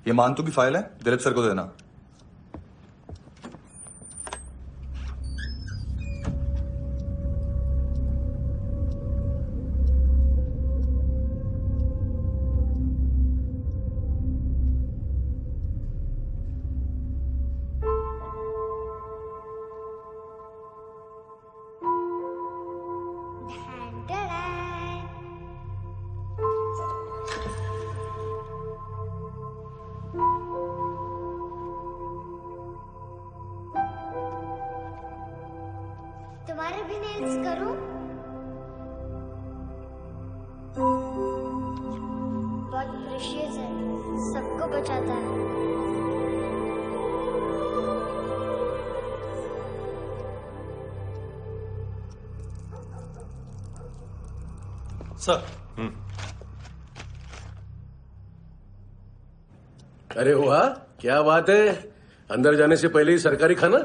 S11: ये मानतू की फाइल है, दिलीप सर को देना।
S5: तुम्हारे भी नेल्स करूं? बहुत प्रेशियस है, सबको बचाता है।
S15: सर।
S18: अरे वाह, क्या बात है। अंदर जाने से पहले ही सरकारी खाना।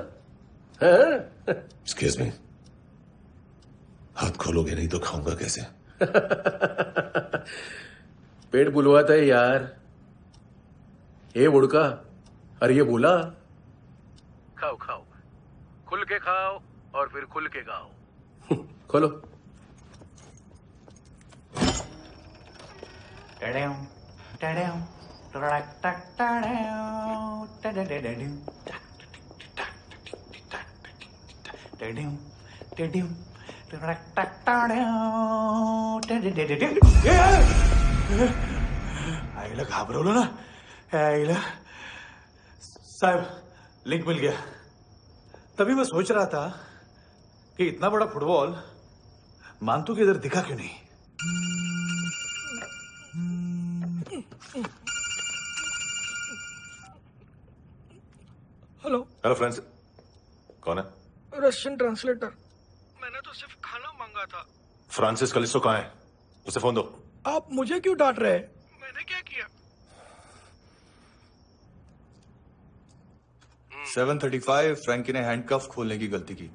S2: एक्सक्यूज मी, हाथ खोलोगे नहीं तो खाऊंगा कैसे?
S18: पेट बुलवाता है यार। ये बुड़का, अरे ये बोला खाओ खाओ, खुल के खाओ और फिर खुल के गाओ। खोलो।
S15: आईला घाबरवलं ना। आईला साहब, लिंक मिल गया। तभी मैं सोच रहा था कि इतना बड़ा फुटबॉल मानतू के इधर दिखा क्यों नहीं।
S19: हेलो।
S2: हेलो फ्रेंड्स, कौन है?
S19: Russian translator. मैंने तो सिर्फ खाना मांगा था।
S2: फ्रांसिस कलिस्टो कहाँ है? उसे फोन दो।
S19: आप मुझे क्यों डांट रहे हैं? मैंने क्या किया?
S11: 735 फ्रैंकी ने हैंडकफ खोलने की गलती की।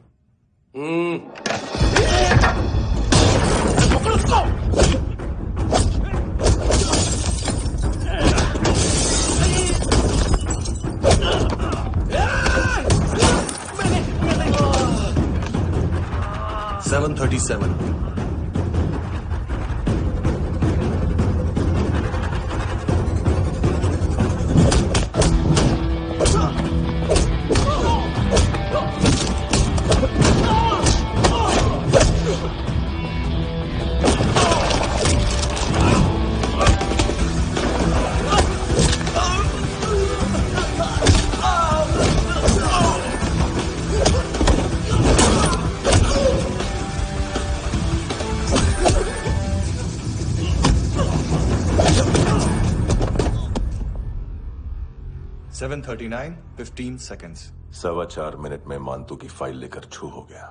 S11: 7:39, 15 seconds.
S2: 4.25 मिनट में मानतू की फाइल लेकर छू हो गया।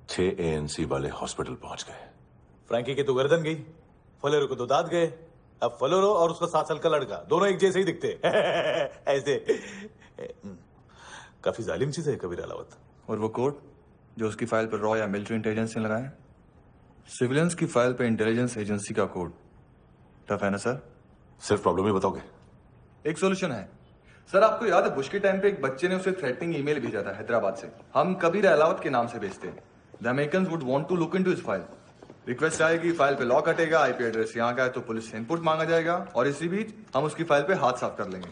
S2: 6 ANC वाले हॉस्पिटल पहुंच गए।
S15: फ्रैंकी की तो गर्दन गई, फलेरो को तो दांत गए। अब फलेरो और उसका 7 साल का लड़का दोनों एक जैसे ही दिखते ऐसे। काफी जालिम चीज है कबीर अलावत।
S11: और वो कोड जो उसकी फाइल पर रॉ या मिलिट्री इंटेलिजेंस ने लगाया, सिविलियंस की फाइल पे इंटेलिजेंस एजेंसी का कोड। टफ है ना सर?
S2: सिर्फ प्रॉब्लम ही बताओगे?
S11: एक सॉल्यूशन है सर। आपको याद है बुश के टाइम पे एक बच्चे ने उसे थ्रेटनिंग ईमेल भेजा था हैदराबाद से। हम कबीर अलावत के नाम से भेजते हैं। The Americans would want to look into his file. Request आएगी, फाइल पे लॉक हटेगा, आईपी एड्रेस यहाँ का है तो पुलिस से इनपुट मांगा जाएगा और इसी बीच हम उसकी फाइल पे हाथ साफ कर लेंगे।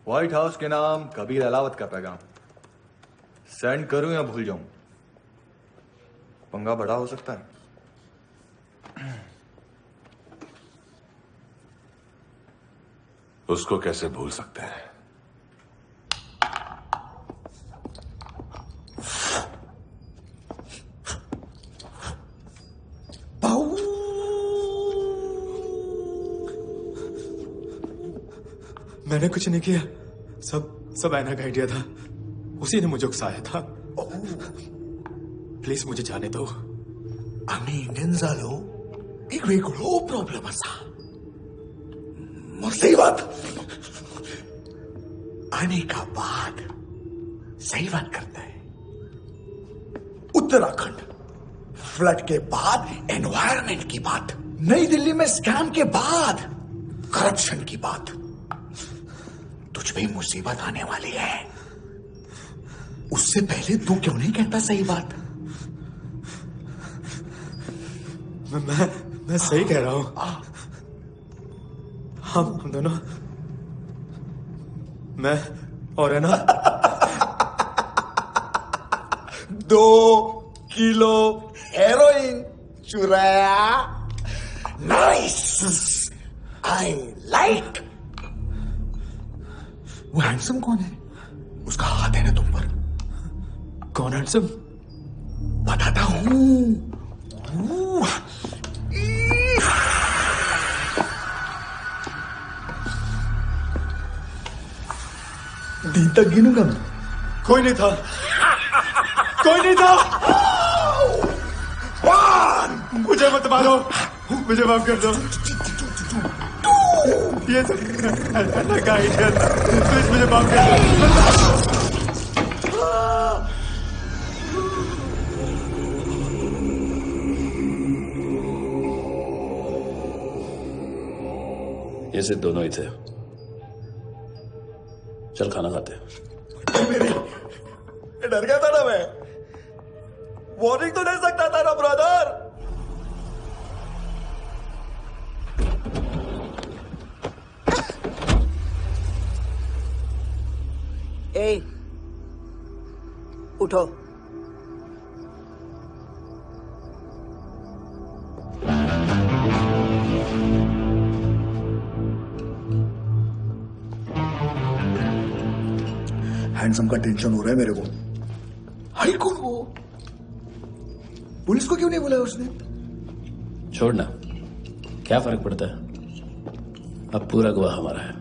S11: व्हाइट हाउस के नाम कबीर अलावत का पैगाम। सेंड करूं या भूल जाऊं, पंगा बड़ा हो सकता है।
S2: उसको कैसे भूल सकते हैं?
S20: मैंने कुछ नहीं किया, सब ऐना का आइडिया था। उसी ने मुझे उकसाया था। प्लीज मुझे जाने दो।
S16: आम्ही इंडियन झालो एक वेगळो प्रॉब्लेम असा। मुसीबत आने का बाद सही बात करता है। उत्तराखंड फ्लड के बाद एनवायरनमेंट की बात, नई दिल्ली में स्कैम के बाद करप्शन की बात। तुझ पे मुसीबत आने वाली है, उससे पहले तू क्यों नहीं कहता सही बात?
S20: मैं सही कह रहा हूं। हम दोनों, मैं और है ना
S16: 2 किलो हेरोइन चुराया। Nice, I like. वो हैंडसम कौन है? उसका हाथ है ना तुम पर?
S20: कौन हैंडसम?
S16: बताता हूं। दिन तक गिनूंगा मैं।
S20: कोई नहीं था, कोई नहीं था। मुझे मत मारो, मुझे माफ कर दो। ये ऐना का आइडिया था, प्लीज मुझे माफ कर दो।
S14: ये सिर्फ दोनों ही थे। चल खाना खाते हैं।
S16: डर गया था ना मैं। वार्निंग तो दे सकता था ना ब्रदर।
S21: ए, उठो।
S16: हैंडसम का टेंशन हो रहा है मेरे को। हाई कौन वो? पुलिस को क्यों नहीं बुलाया उसने?
S14: छोड़ना, क्या फर्क पड़ता है? अब पूरा गवाह हमारा है।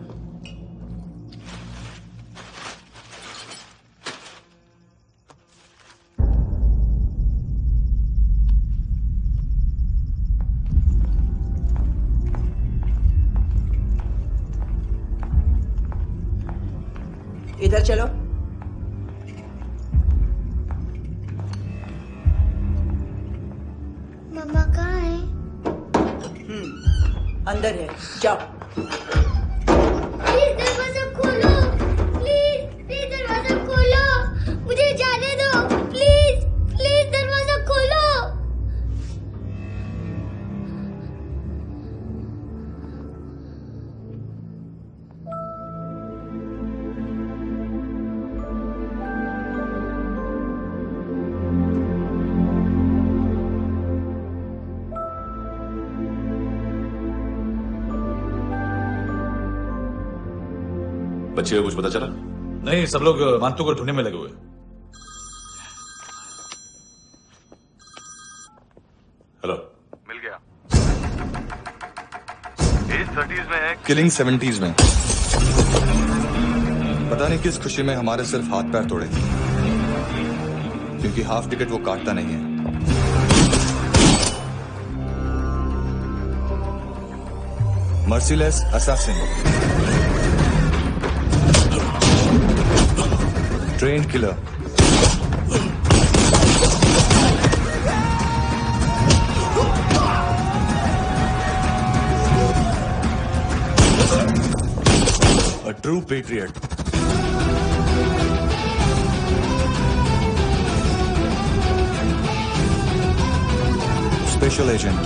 S21: इधर चलो।
S5: मम्मा कहाँ है?
S21: अंदर है, जाओ।
S5: प्लीज दरवाजा खोलो, प्लीज दरवाजा खोलो, मुझे जाने दो, प्लीज दरवाजा खोलो।
S2: बच्चे को कुछ पता चला?
S12: नहीं, सब लोग मानतू को ढूंढने में लगे हुए।
S2: हेलो,
S11: मिल गया। भेज 30s में है, किलिंग 70s में। पता नहीं किस खुशी में हमारे सिर्फ हाथ पैर तोड़े थे, क्योंकि हाफ टिकट वो काटता नहीं है। Merciless assassin, trained killer, a true patriot. Special agent.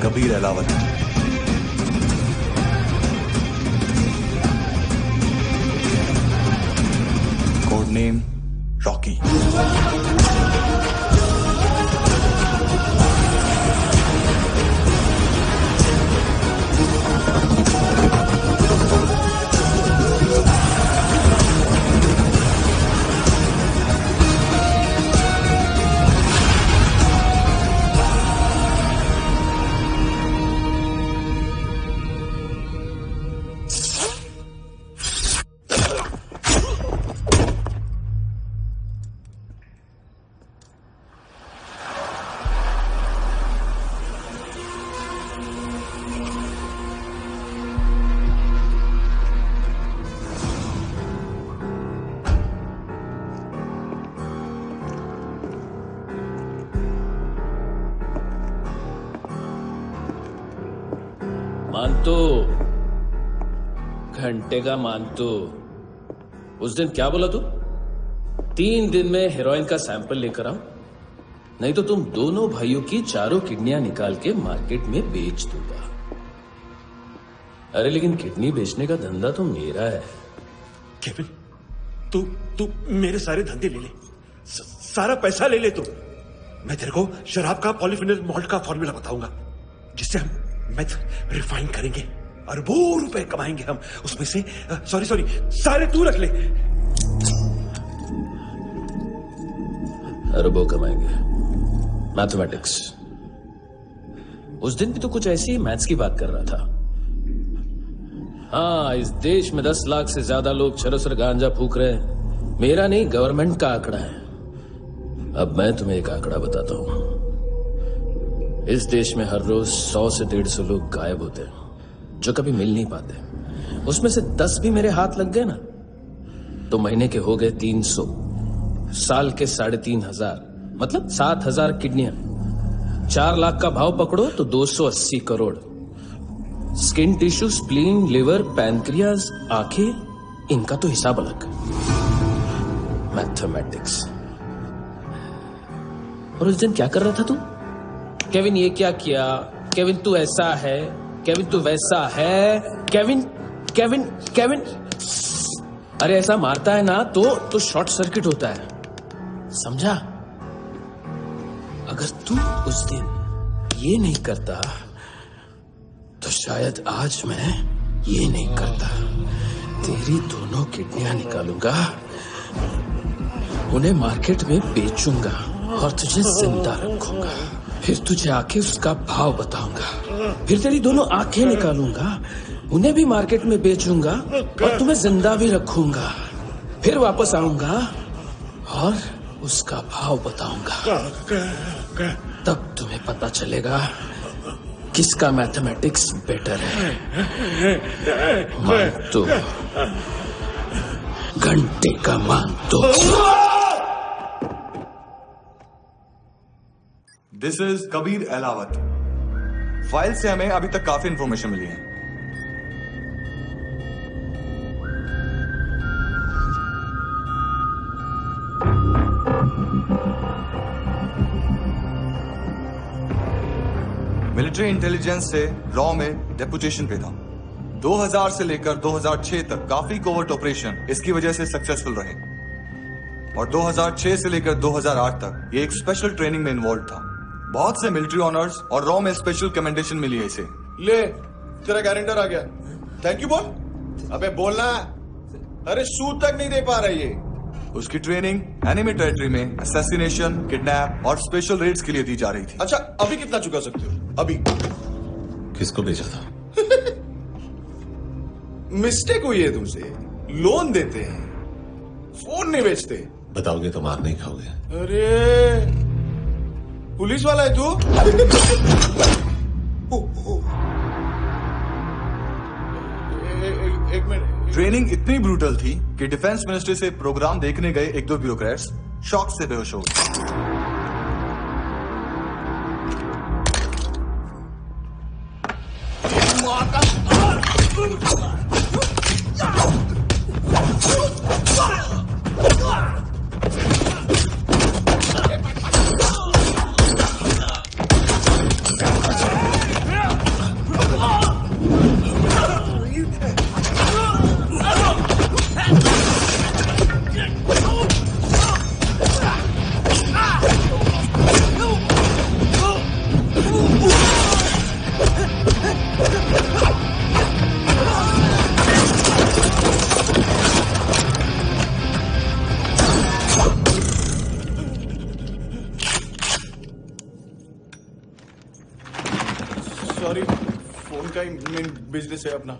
S11: Kabir अलावत। Code name Rocky.
S14: मानतो, घंटे का मानतो। उस दिन क्या बोला तू? 3 दिन में हेरोइन का सैंपल लेकर आओ, नहीं तो तुम दोनों भाइयों की चारों किडनियां निकाल के मार्केट में बेच दूंगा। अरे लेकिन किडनी बेचने का धंधा तो मेरा है।
S13: केविन, तू मेरे सारे धंधे ले ले, सारा पैसा ले ले तू। मैं तेरे को शराब का पॉलीफिनल मॉल्ट का फॉर्मूला बताऊंगा, जिससे हम मेथ रिफाइन करेंगे, अरबों रुपए कमाएंगे हम उसमें से। सॉरी सारे तू रख ले।
S14: अरबों कमाएंगे, मैथमेटिक्स। उस दिन भी तो कुछ ऐसी ही मैथ्स की बात कर रहा था। हाँ, इस देश में 10 लाख से ज्यादा लोग चरस और गांजा फूक रहे हैं। मेरा नहीं, गवर्नमेंट का आंकड़ा है। अब मैं तुम्हें एक आंकड़ा बताता हूं। इस देश में हर रोज 100 से 150 लोग गायब होते हैं, जो कभी मिल नहीं पाते। उसमें से 10 भी मेरे हाथ लग गए ना, तो महीने के हो गए 300, साल के 3,500, मतलब 7,000 किडनियां। 4 लाख का भाव पकड़ो तो 280 crore. Skin tissue, spleen, liver, pancreas, आंखें, इनका तो हिसाब अलग। मैथमेटिक्स। और उस दिन क्या कर रहा था तू? केविन ये क्या किया, केविन तू ऐसा है, केविन तू वैसा है, केविन केविन केविन। अरे ऐसा मारता है ना तो शॉर्ट सर्किट होता है, समझा? अगर तू उस दिन ये नहीं करता तो शायद आज मैं ये नहीं करता। तेरी दोनों किडनियां निकालूंगा, उन्हें मार्केट में बेचूंगा और तुझे जिंदा रखूंगा। फिर तुझे आके उसका भाव बताऊंगा। फिर तेरी दोनों आंखें निकालूंगा, उन्हें भी मार्केट में बेचूंगा और तुम्हें जिंदा भी रखूंगा। फिर वापस आऊंगा और उसका भाव बताऊंगा। तब तुम्हें पता चलेगा किसका मैथमेटिक्स बेटर है। मानतो, घंटे का मानतो।
S11: This is Kabir Ahlawat. File से हमें अभी तक काफी इंफॉर्मेशन मिली है। मिलिट्री इंटेलिजेंस से रॉ में डेपुटेशन पे था। 2000 से लेकर 2006 तक काफी कोवर्ट ऑपरेशन इसकी वजह से सक्सेसफुल रहे, और 2006 से लेकर 2008 तक ये एक स्पेशल ट्रेनिंग में इन्वॉल्व था। बहुत से मिलिट्री ऑनर्स और रॉ में स्पेशल कमेंडेशन मिली है इसे।
S12: ले, तेरा गारंटर आ गया। थैंक यू बोल।
S11: अबे बोलना। अरे सूद तक नहीं दे पा रही है। उसकी ट्रेनिंग एनिमी टेरिटरी में असैसिनेशन, किडनैप और स्पेशल रेड्स के लिए दी जा रही थी।
S20: अच्छा अभी कितना चुका सकते हो? अभी
S2: किसको भेजा था?
S20: मिस्टेक हुई है तुमसे। लोन देते हैं, फोन नहीं बेचते।
S2: बताओगे तो मार नहीं खाओगे।
S20: अरे पुलिस वाला है तू? एक मिनट।
S11: ट्रेनिंग इतनी ब्रूटल थी कि डिफेंस मिनिस्ट्री से प्रोग्राम देखने गए एक दो ब्यूरोक्रेट्स शॉक से बेहोश हो गए।
S20: सॉरी, फोन का ही मेन बिजनेस है अपना।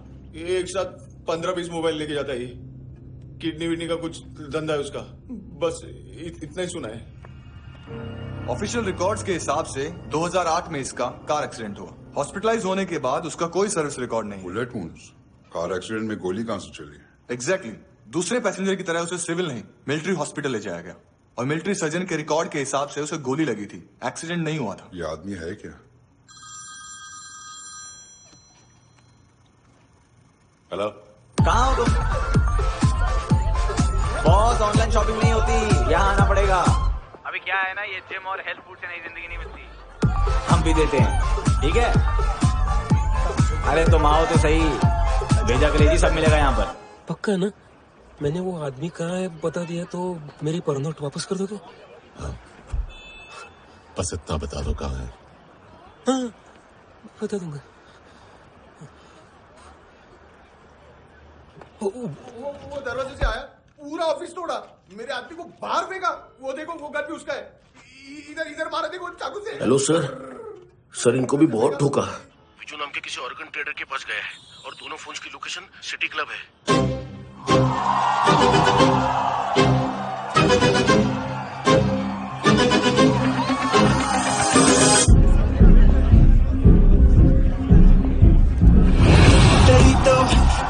S20: एक साथ 15-20 मोबाइल लेके जाता है। किडनी विडनी का कुछ धंधा है उसका। बस इतना ही सुना है।
S11: ऑफिशियल रिकॉर्ड्स के हिसाब से 2008 में इसका कार एक्सीडेंट हुआ। हॉस्पिटलाइज होने के बाद उसका कोई सर्विस रिकॉर्ड नहीं।
S10: Bullet wounds? कार एक्सीडेंट में गोली कहां से चली?
S11: एग्जैक्टली। दूसरे पैसेंजर की तरह उसे सिविल नहीं मिलिट्री हॉस्पिटल ले जाया गया और मिलिट्री सर्जन के रिकॉर्ड के हिसाब से उसे गोली लगी थी। एक्सीडेंट नहीं हुआ था।
S10: ये आदमी है क्या?
S2: हेलो,
S7: कहाँ हो तुम? बॉस, ऑनलाइन शॉपिंग नहीं होती, यहाँ आना पड़ेगा।
S17: अभी क्या है ना, ये जिम और हेल्थ फूड से नई जिंदगी नहीं मिलती।
S7: हम भी देते हैं, ठीक है? अरे तुम आओ तो सही, भेजा करेगी, सब मिलेगा यहाँ पर।
S14: पक्का ना? मैंने वो आदमी कहाँ है बता दिया तो मेरी पर नोट वापस कर दोगे?
S2: हाँ, बस इतना बता दो कहाँ है।
S14: हाँ, बता दूंगा।
S20: वो दरवाजे से आया, पूरा ऑफिस तोड़ा, मेरे आदमी को बाहर फेंका। वो देखो, वो गन भी उसका है। इधर इधर मारा, देखो चाकू से।
S13: हेलो सर, इनको भी बहुत ठोका। विजू नाम के किसी ऑर्गन ट्रेडर के पास गया है और दोनों फोन्स की लोकेशन सिटी क्लब है।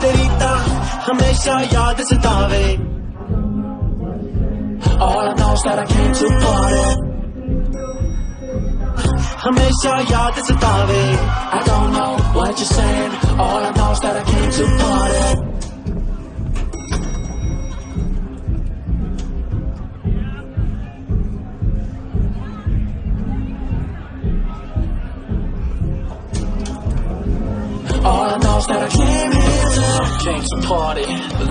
S4: तेरी तो हमेशा याद सतावे। All I know is that I came to party. हमेशा याद सतावे। I don't know what you're saying. All I know is that I came to party. All I know is that I came to party.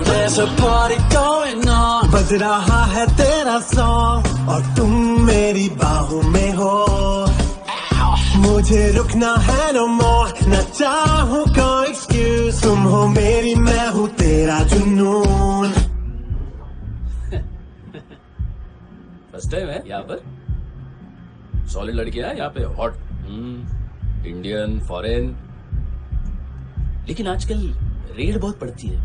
S4: There's a party going on. बज रहा है तेरा song और तुम मेरी बाहों में हो। मुझे रुकना है no more, न चाहूँ कोई excuse। तुम हो मेरी, मैं हूँ तेरा जुनून।
S14: फर्स्ट टाइम है यहाँ पर? सॉलिड लड़कियां यहाँ पे, हॉट इंडियन, फॉरेन। लेकिन आजकल रेड बहुत पड़ती है,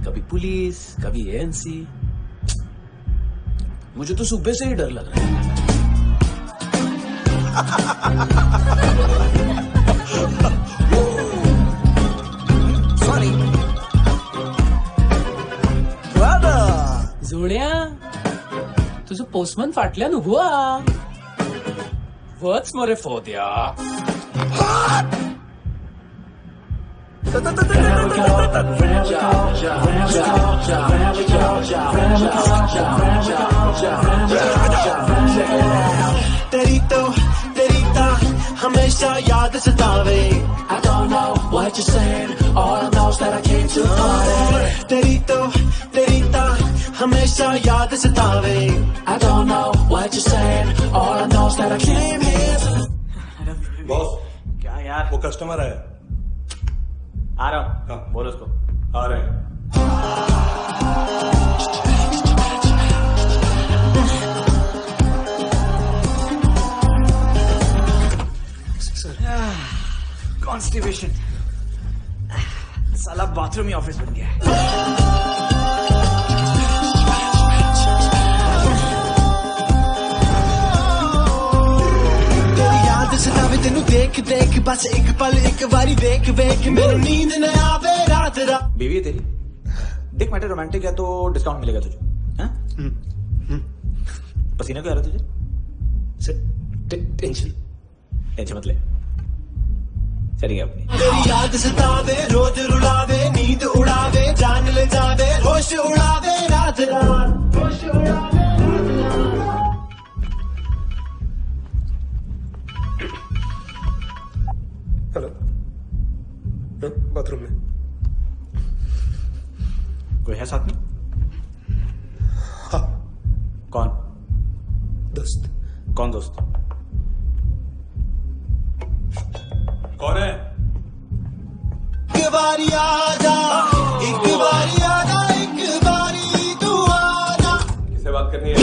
S14: कभी पुलिस, कभी एएनसी। मुझे तो सुबह से ही डर लग रहा है।
S7: सॉरी
S22: जोड्या, तुझं पोस्टमन फाटल्या नुगो वच मरे फोद्या।
S4: तेरी तो हमेशा याद सतावे। I don't know what you're saying. All I know is that I came to party. तेरी तो हमेशा याद सतावे। I don't know what you're saying. All I know is that I came here.
S20: Boss,
S7: क्या यार?
S20: वो कस्टमर है।
S7: आ रहा हूँ। हाँ, बोलो उसको।
S20: आ रहे हैं।
S21: कॉन्स्टिपेशन, साला बाथरूम ही ऑफिस बन गया है।
S1: सतावे तेनू देख देख बस एक पल एक बारी देख वेख मेनू नींद न आवे रात रात।
S7: बीवी है तेरी, देख मैटर रोमांटिक है तो डिस्काउंट मिलेगा तुझे। हाँ? पसीना क्यों आ रहा है तुझे? टेंशन मत ले, चलिए अपनी।
S1: तेरी याद सतावे रोज रुलावे नींद उड़ावे जान ले जावे होश उड़ावे रात रात होश उड़ावे।
S8: हेलो, बाथरूम में
S7: कोई है साथ में?
S8: हाँ।
S7: कौन?
S8: दोस्त।
S7: कौन दोस्त?
S20: कौन है?
S1: एक बारी आजा, एक बारी आजा, एक बारी तू आजा।
S20: किससे बात करनी है?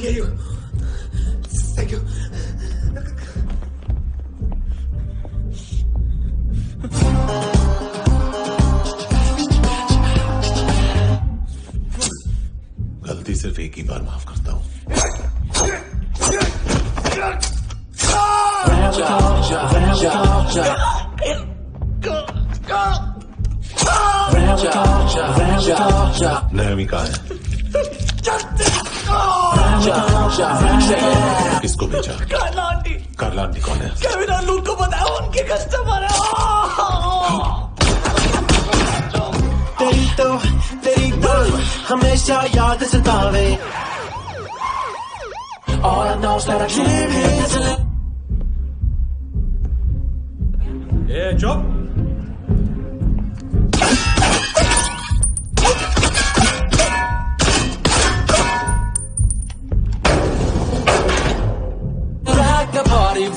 S1: यही हो। Thank you.
S2: गलती सिर्फ एक ही बार माफ करता हूँ। नयमी कहाँ है? किसको भेजा?
S21: कार्ला आंटी।
S2: कार्ला आंटी कौन है?
S21: केविन और लूक को बताया, उनके कस्टमर है।
S1: तेरी तो हमेशा याद सतावे। All I know is that I can't handle it.
S20: ए चुप।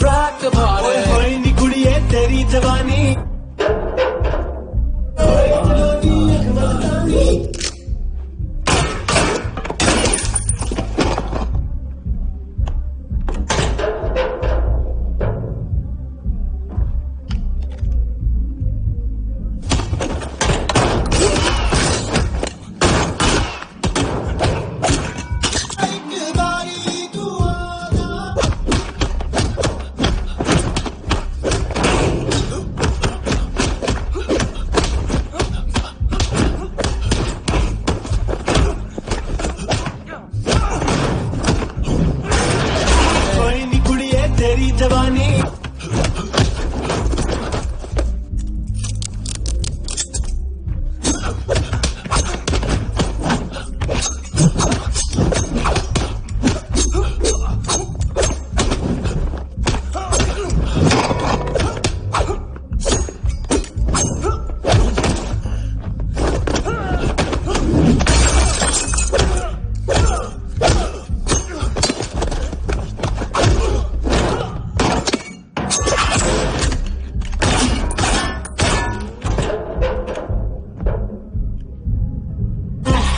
S1: rock the party। ओए नी कुड़िए तेरी जवानी। जवानी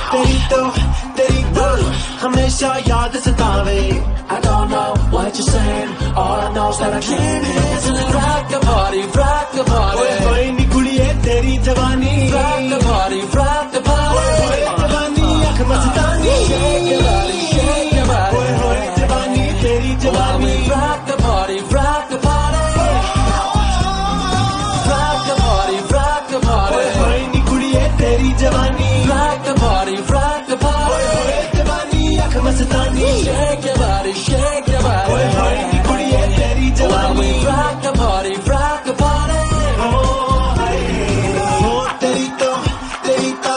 S1: तेरी तो हमेशा याद सतावे। I don't know what you're saying, all I know is that I can't handle it। Rock the party, rock the party। ओए ओए नी कुड़िए तेरी जवानी। Rock the party, rock the party। ओए ओए जवानी आँख मस्तानी। Shake your body, shake your body। ओए ओए जवानी तेरी जवानी। Rock the party, rock the party। Rock the party, rock the party। ओए ओए नी कुड़िए तेरी जवानी। Rock the party, rock the party। ओए ओए जवानी आँख मस्तानी। Shake your body, shake your body। ओए ओए नी कुड़िए तेरी जवानी। Rock the party, rock the party। ओ तेरी तो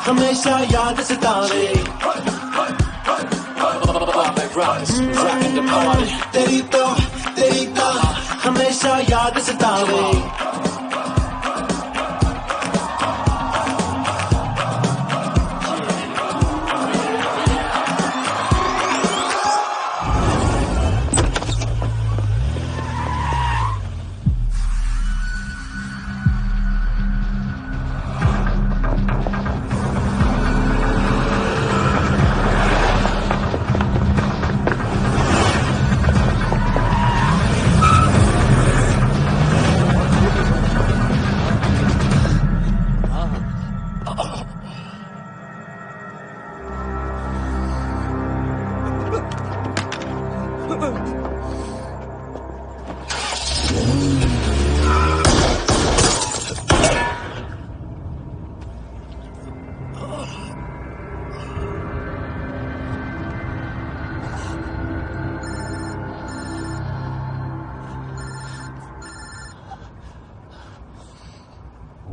S1: हमेशा याद सतावे। तेरी तो हमेशा याद सतावे।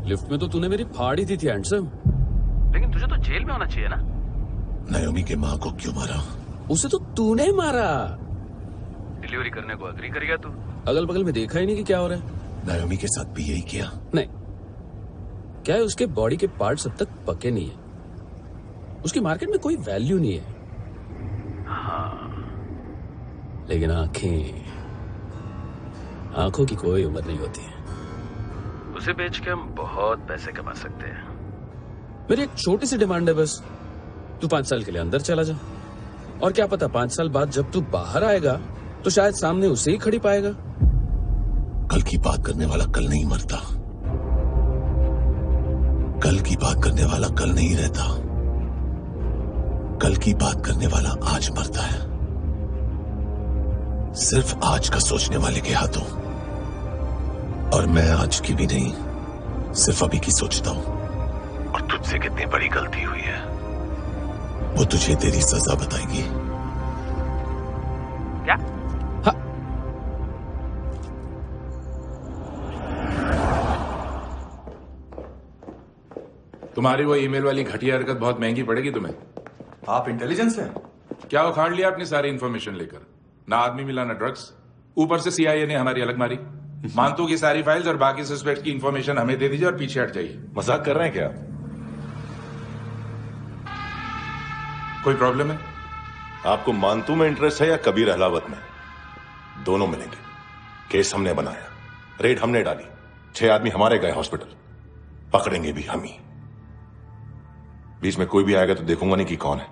S14: लिफ्ट में तो तूने मेरी फाड़ ही दी थी हैंडसम।
S17: लेकिन तुझे तो जेल में होना चाहिए ना।
S13: नायोमी के माँ को क्यों मारा?
S14: उसे तो तूने मारा।
S17: डिलीवरी करने को अग्री कर गया तू।
S14: अगल बगल में देखा ही नहीं कि क्या हो रहा है।
S13: नायोमी के साथ भी यही किया?
S14: नहीं, क्या है उसके बॉडी के पार्ट्स अब तक पके नहीं है, उसकी मार्केट में कोई वैल्यू नहीं है।
S17: हाँ,
S14: लेकिन आंखों की कोई उम्र नहीं होती है।
S17: उसे बेच के हम बहुत पैसे कमा सकते हैं।
S14: मेरी एक छोटी सी डिमांड है बस, तू 5 साल के लिए अंदर चला जा, और क्या पता 5 साल बाद जब तू बाहर आएगा तो शायद सामने उसे ही खड़ी पाएगा।
S13: कल की बात करने वाला कल नहीं मरता, कल की बात करने वाला कल नहीं रहता, कल की बात करने वाला आज मरता है। सिर्फ आज का सोचने वाले के हाथों। और मैं आज की भी नहीं, सिर्फ अभी की सोचता हूं। और तुझसे कितनी बड़ी गलती हुई है वो तुझे तेरी सजा बताएगी।
S17: क्या?
S14: हाँ।
S12: तुम्हारी वो ईमेल वाली घटिया हरकत बहुत महंगी पड़ेगी तुम्हें।
S11: आप इंटेलिजेंस हैं?
S12: क्या उखाड़ लिया अपनी सारी इन्फॉर्मेशन लेकर? ना आदमी मिला ना ड्रग्स, ऊपर से CIA ने हमारी अलग मारी। मानतू की सारी फाइल्स और बाकी सस्पेक्ट की इन्फॉर्मेशन हमें दे दीजिए और पीछे हट जाइए।
S2: मजाक कर रहे हैं क्या?
S12: कोई प्रॉब्लम है?
S2: आपको मानतू में इंटरेस्ट है या कबीर अहलावत में? दोनों मिलेंगे। केस हमने बनाया, रेड हमने डाली, 6 आदमी हमारे गए हॉस्पिटल, पकड़ेंगे भी हम ही। बीच में कोई भी आएगा तो देखूंगा नहीं कि कौन है।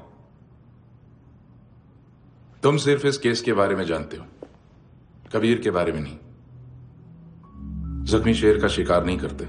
S12: तुम सिर्फ इस केस के बारे में जानते हो, कबीर के बारे में नहीं। जख्मी शेर का शिकार नहीं करते।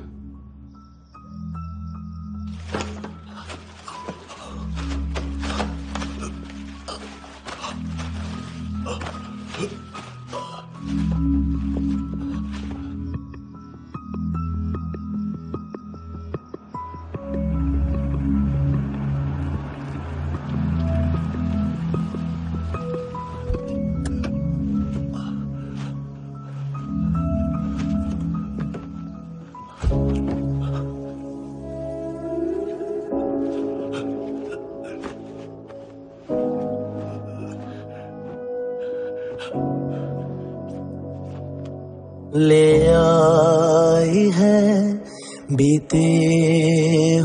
S1: ले आई है बीते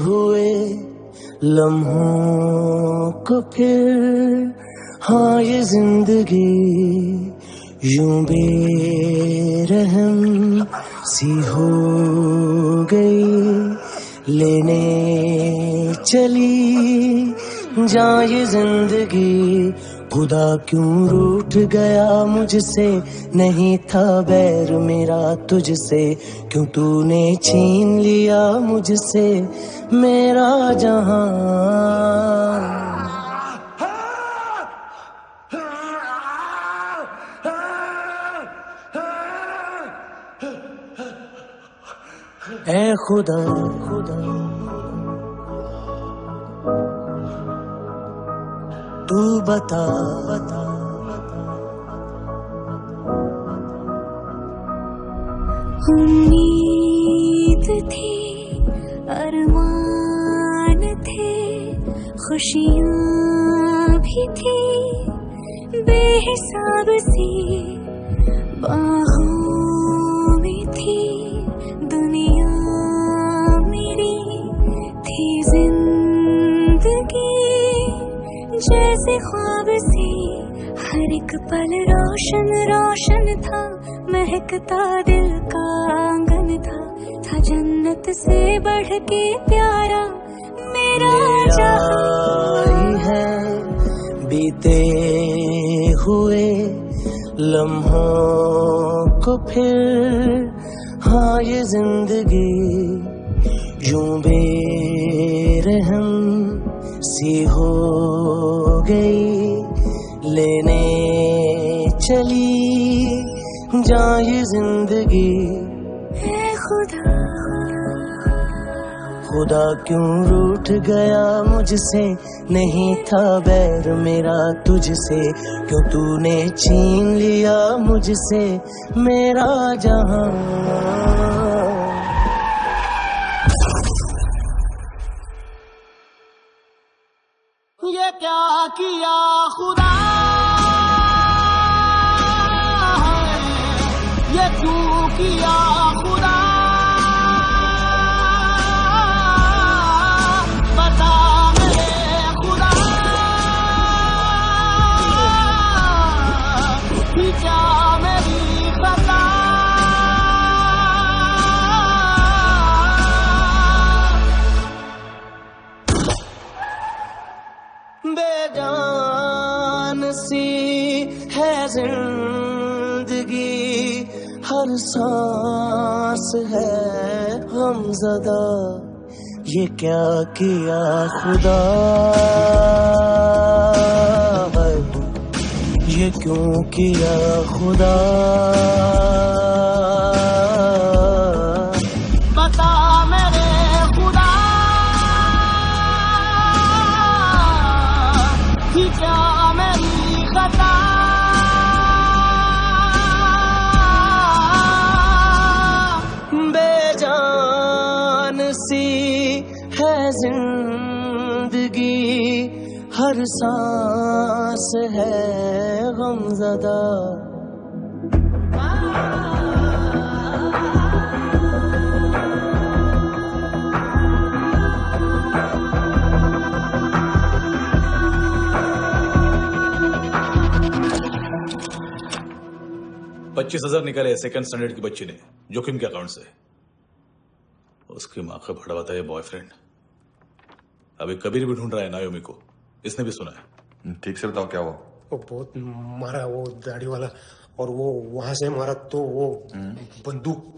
S1: हुए लम्हों को फिर, हाँ ये जिंदगी यूं बेरहम सी हो गई, लेने चली जा ये जिंदगी। खुदा क्यों रूठ गया मुझसे, नहीं था बैर मेरा तुझसे, क्यों तूने छीन लिया मुझसे मेरा जहां। ऐ खुदा खुदा तू बता बता
S4: उम्मीद थी, अरमान थे, खुशियाँ भी थी, बेहिसाब सी बाहों में थी दुनिया मेरी, थी जिंदगी जैसे ख्वाब सी, हर एक पल रोशन रोशन था, महकता दिल का आंगन था जन्नत से बढ़ के प्यारा मेरा जहां
S1: है। बीते हुए लम्हों को फिर, हाँ ये जिंदगी यूं बेरहम सी हो गई, लेने चली जा ये जिंदगी।
S4: है खुदा
S1: खुदा क्यों रूठ गया मुझसे, नहीं था बैर मेरा तुझसे, क्यों तूने छीन लिया मुझसे मेरा जहां। किया खुदा ये क्यों किया खुदा बता मेरे खुदा क्या मेरी खता बेजान सी है जिंदगी हर सांस है गमज़दा ये क्या किया खुदा ये क्यों किया खुदा बता मेरे खुदा कि क्या मेरी खता बेजान सी है जिंदगी हर सांस है गमज़दा
S15: $25,000 निकाले सेकंड स्टैंडर्ड की बच्ची ने जोखिम के अकाउंट से। उसकी माँ का भड़वाता है बॉयफ्रेंड। अभी कबीर भी ढूंढ रहा है नायोमी को, इसने भी सुना है।
S11: ठीक से बताओ क्या हुआ?
S8: वो बहुत मारा वो दाढ़ी वाला, और वो वहां से मारा तो वो बंदूक।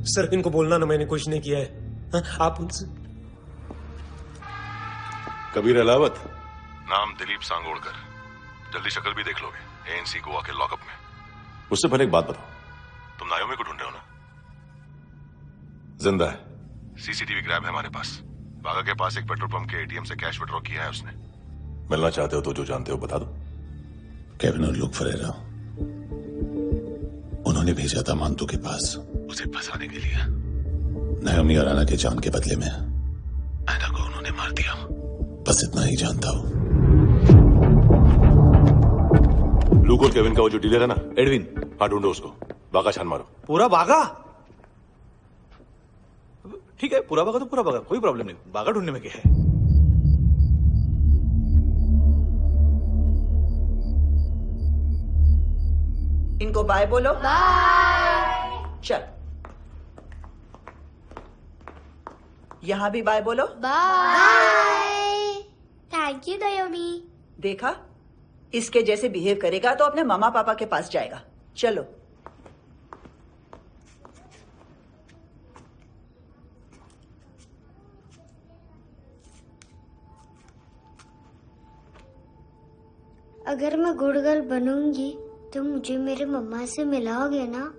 S8: सर इनको बोलना ना मैंने कुछ नहीं किया है। हाँ, आप उनसे।
S2: कबीर अलावत, नाम दिलीप सांगोड़कर। जल्दी शक्ल भी देख लोगे एएनसी गोवा के लॉकअप में। मुझसे पहले एक बात बताओ, तुम नायोमी को ढूंढ रहे हो ना? जिंदा है, सीसीटीवी क्रैब है हमारे पास। बागा के पास एक पेट्रोल पंप के एटीएम से कैश विड्रॉ किया है उसने। मिलना चाहते हो तो जो जानते हो बता दो।
S3: केविन और लुक फरेरा, उन्होंने भेजा था मांतू के पास उसे फंसाने के लिए। नायोमी और आना के जान के बदले में आना को उन्होंने मार दिया। बस इतना ही जानता हूं।
S2: लुक और केविन का वो जो डीलर है ना,
S15: एडविन,
S2: हाँ ढूंढो उसको। बागा छान मारो।
S15: पूरा बागा? ठीक है, पूरा बागा तो पूरा बागा, कोई प्रॉब्लम नहीं। बागा ढूंढने में क्या है?
S6: इनको बाय बोलो। बाय। चल, यहां भी बाय बोलो।
S5: बाय। Thank you नायोमी।
S6: देखा, इसके जैसे बिहेव करेगा तो अपने मामा पापा के पास जाएगा। चलो।
S5: अगर मैं गुड गर्ल बनूंगी तो मुझे मेरे मम्मा से मिलाओगे ना?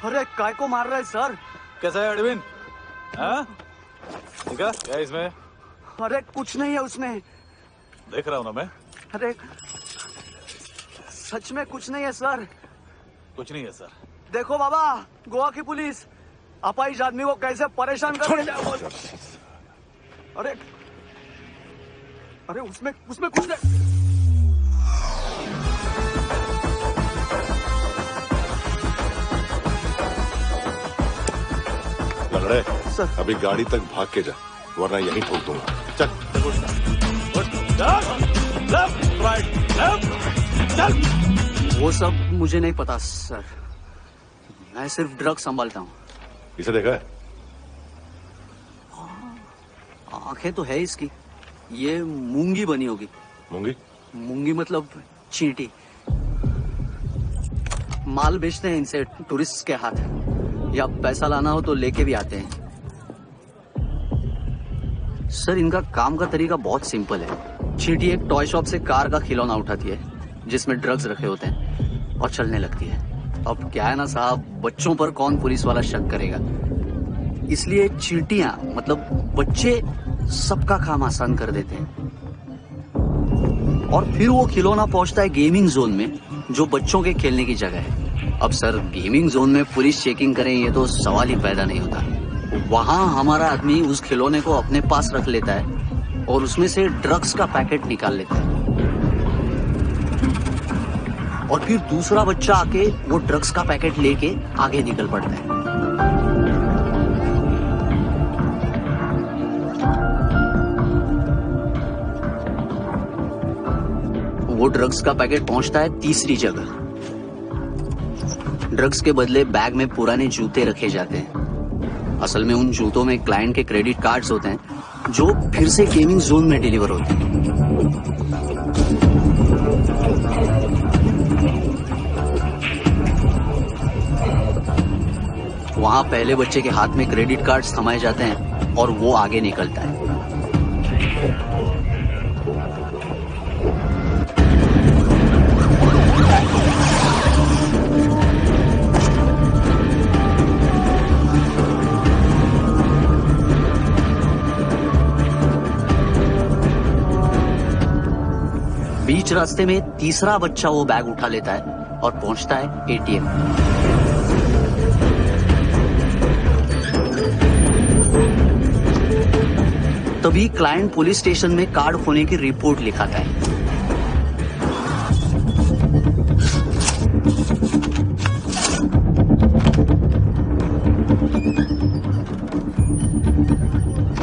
S23: अरे काय को मार रहा है सर?
S15: कैसा है एडविन? हाँ? देखा क्या इसमें?
S23: अरे कुछ नहीं है उसमें।
S15: देख रहा हूं ना मैं।
S23: अरे सच में कुछ नहीं है सर।
S15: कुछ नहीं है सर।
S23: देखो बाबा, गोवा की पुलिस अपाहिज आदमी को कैसे परेशान कर रही है। अरे अरे उसमें कुछ नहीं।
S2: लंगड़े, अभी गाड़ी तक भाग के जा, वरना यहीं ठोक दूंगा। चल।
S23: वो सब मुझे नहीं पता सर, मैं सिर्फ ड्रग संभालता हूँ।
S2: इसे देखा है?
S23: आंखें तो है इसकी। ये मूंगी बनी होगी।
S2: मूंगी?
S23: मूंगी मतलब चींटी। माल बेचते हैं इनसे टूरिस्ट के हाथ, या पैसा लाना हो तो लेके भी आते हैं। सर इनका काम का तरीका बहुत सिंपल है। चींटी एक टॉय शॉप से कार का खिलौना उठाती है जिसमें ड्रग्स रखे होते हैं और चलने लगती है। अब क्या है ना साहब, बच्चों पर कौन पुलिस वाला शक करेगा, इसलिए चींटियां मतलब बच्चे सबका काम आसान कर देते हैं। और फिर वो खिलौना पहुंचता है गेमिंग जोन में, जो बच्चों के खेलने की जगह है। अब सर गेमिंग जोन में पुलिस चेकिंग करें ये तो सवाल ही पैदा नहीं होता। वहां हमारा आदमी उस खिलौने को अपने पास रख लेता है और उसमें से ड्रग्स का पैकेट निकाल लेता है, और फिर दूसरा बच्चा आके वो ड्रग्स का पैकेट लेके आगे निकल पड़ता है। वो ड्रग्स का पैकेट पहुंचता है तीसरी जगह। ड्रग्स के बदले बैग में पुराने जूते रखे जाते हैं। असल में उन जूतों में क्लाइंट के क्रेडिट कार्ड्स होते हैं जो फिर से गेमिंग जोन में डिलीवर होते हैं। वहां पहले बच्चे के हाथ में क्रेडिट कार्ड्स थमाए जाते हैं और वो आगे निकलता है। बीच रास्ते में तीसरा बच्चा वो बैग उठा लेता है और पहुंचता है एटीएम। तभी क्लाइंट पुलिस स्टेशन में कार्ड खोने की रिपोर्ट लिखाता है।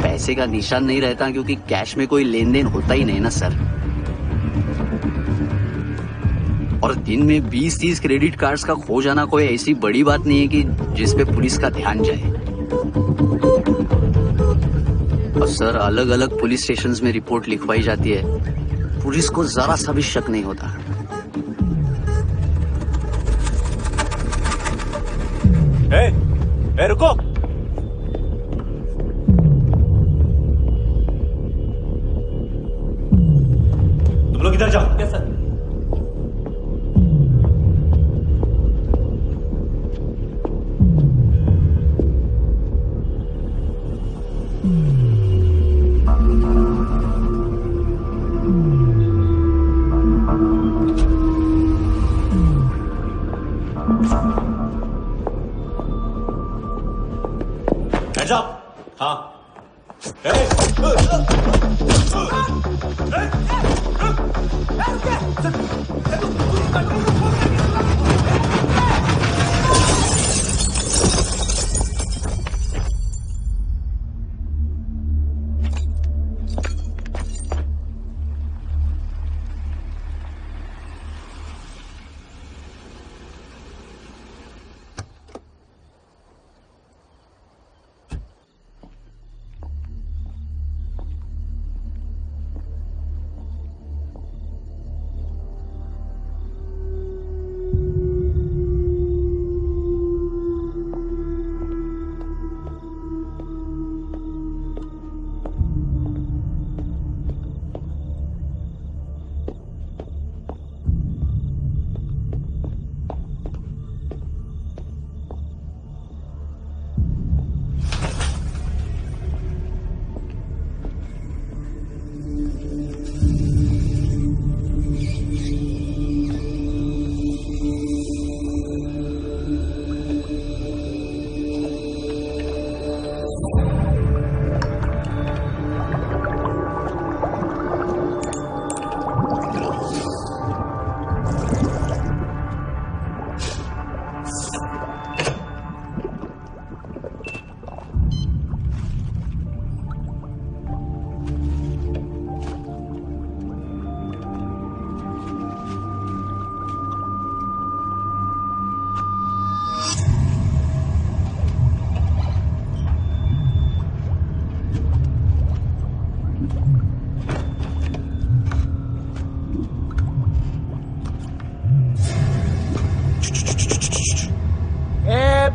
S23: पैसे का निशान नहीं रहता क्योंकि कैश में कोई लेन देन होता ही नहीं ना सर। और दिन में 20-30 क्रेडिट कार्ड्स का खो जाना कोई ऐसी बड़ी बात नहीं है कि जिस पे पुलिस का ध्यान जाए। और सर अलग अलग पुलिस स्टेशंस में रिपोर्ट लिखवाई जाती है, पुलिस को जरा सा भी शक नहीं होता।
S7: ए, रुको। तुम लोग इधर जाओ।
S23: Yes sir.
S7: Hands up! हाँ।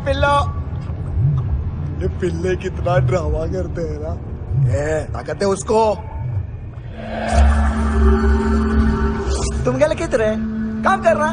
S16: पिल्लो। ये पिल्ले कितना ड्रामा करते हैं ना। ताकत है उसको। तुम क्या किधर है? काम कर रहा।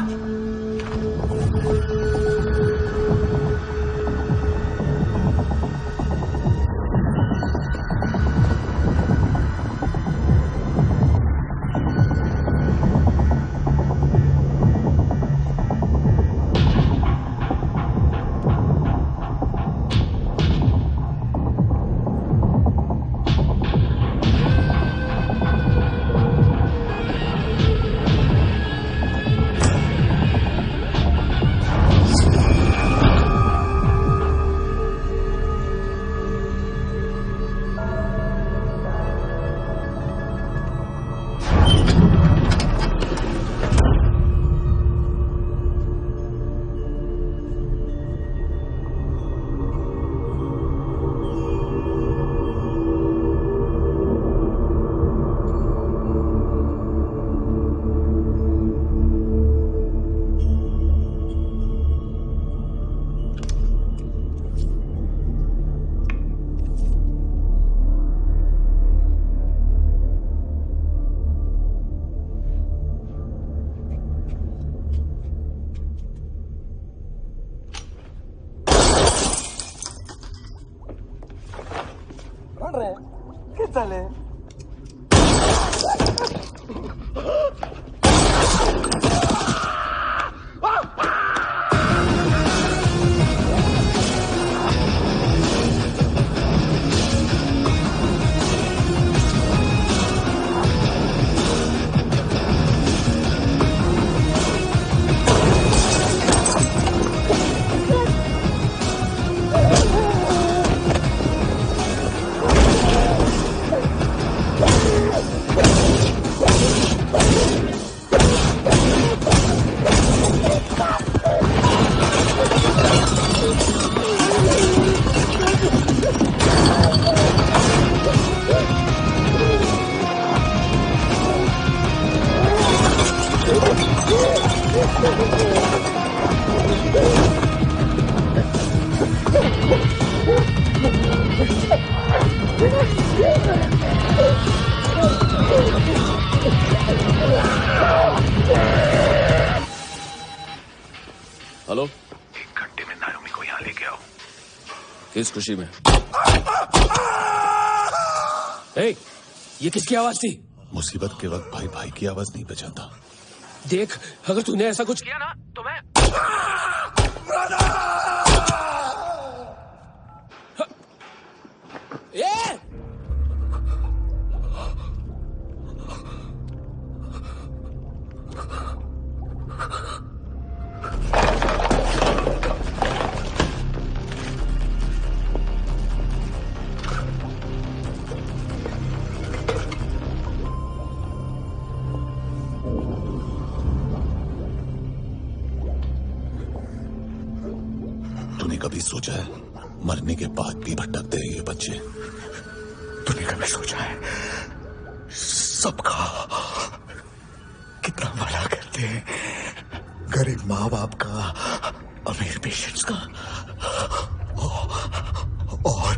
S14: हेलो,
S3: 1 घंटे में नायोमी को यहाँ लेके आओ।
S14: किस खुशी में? ये किसकी आवाज थी?
S3: मुसीबत के वक्त भाई भाई की आवाज नहीं बचाता।
S14: देख, अगर तूने ऐसा कुछ किया ना तो मैं
S3: कभी सोचा है मरने के बाद भी भटकते हैं ये बच्चे?
S16: तूने कभी सोचा है सबका कितना भला करते हैं? गरीब माँ बाप का, अमीर पेशेंट्स का, और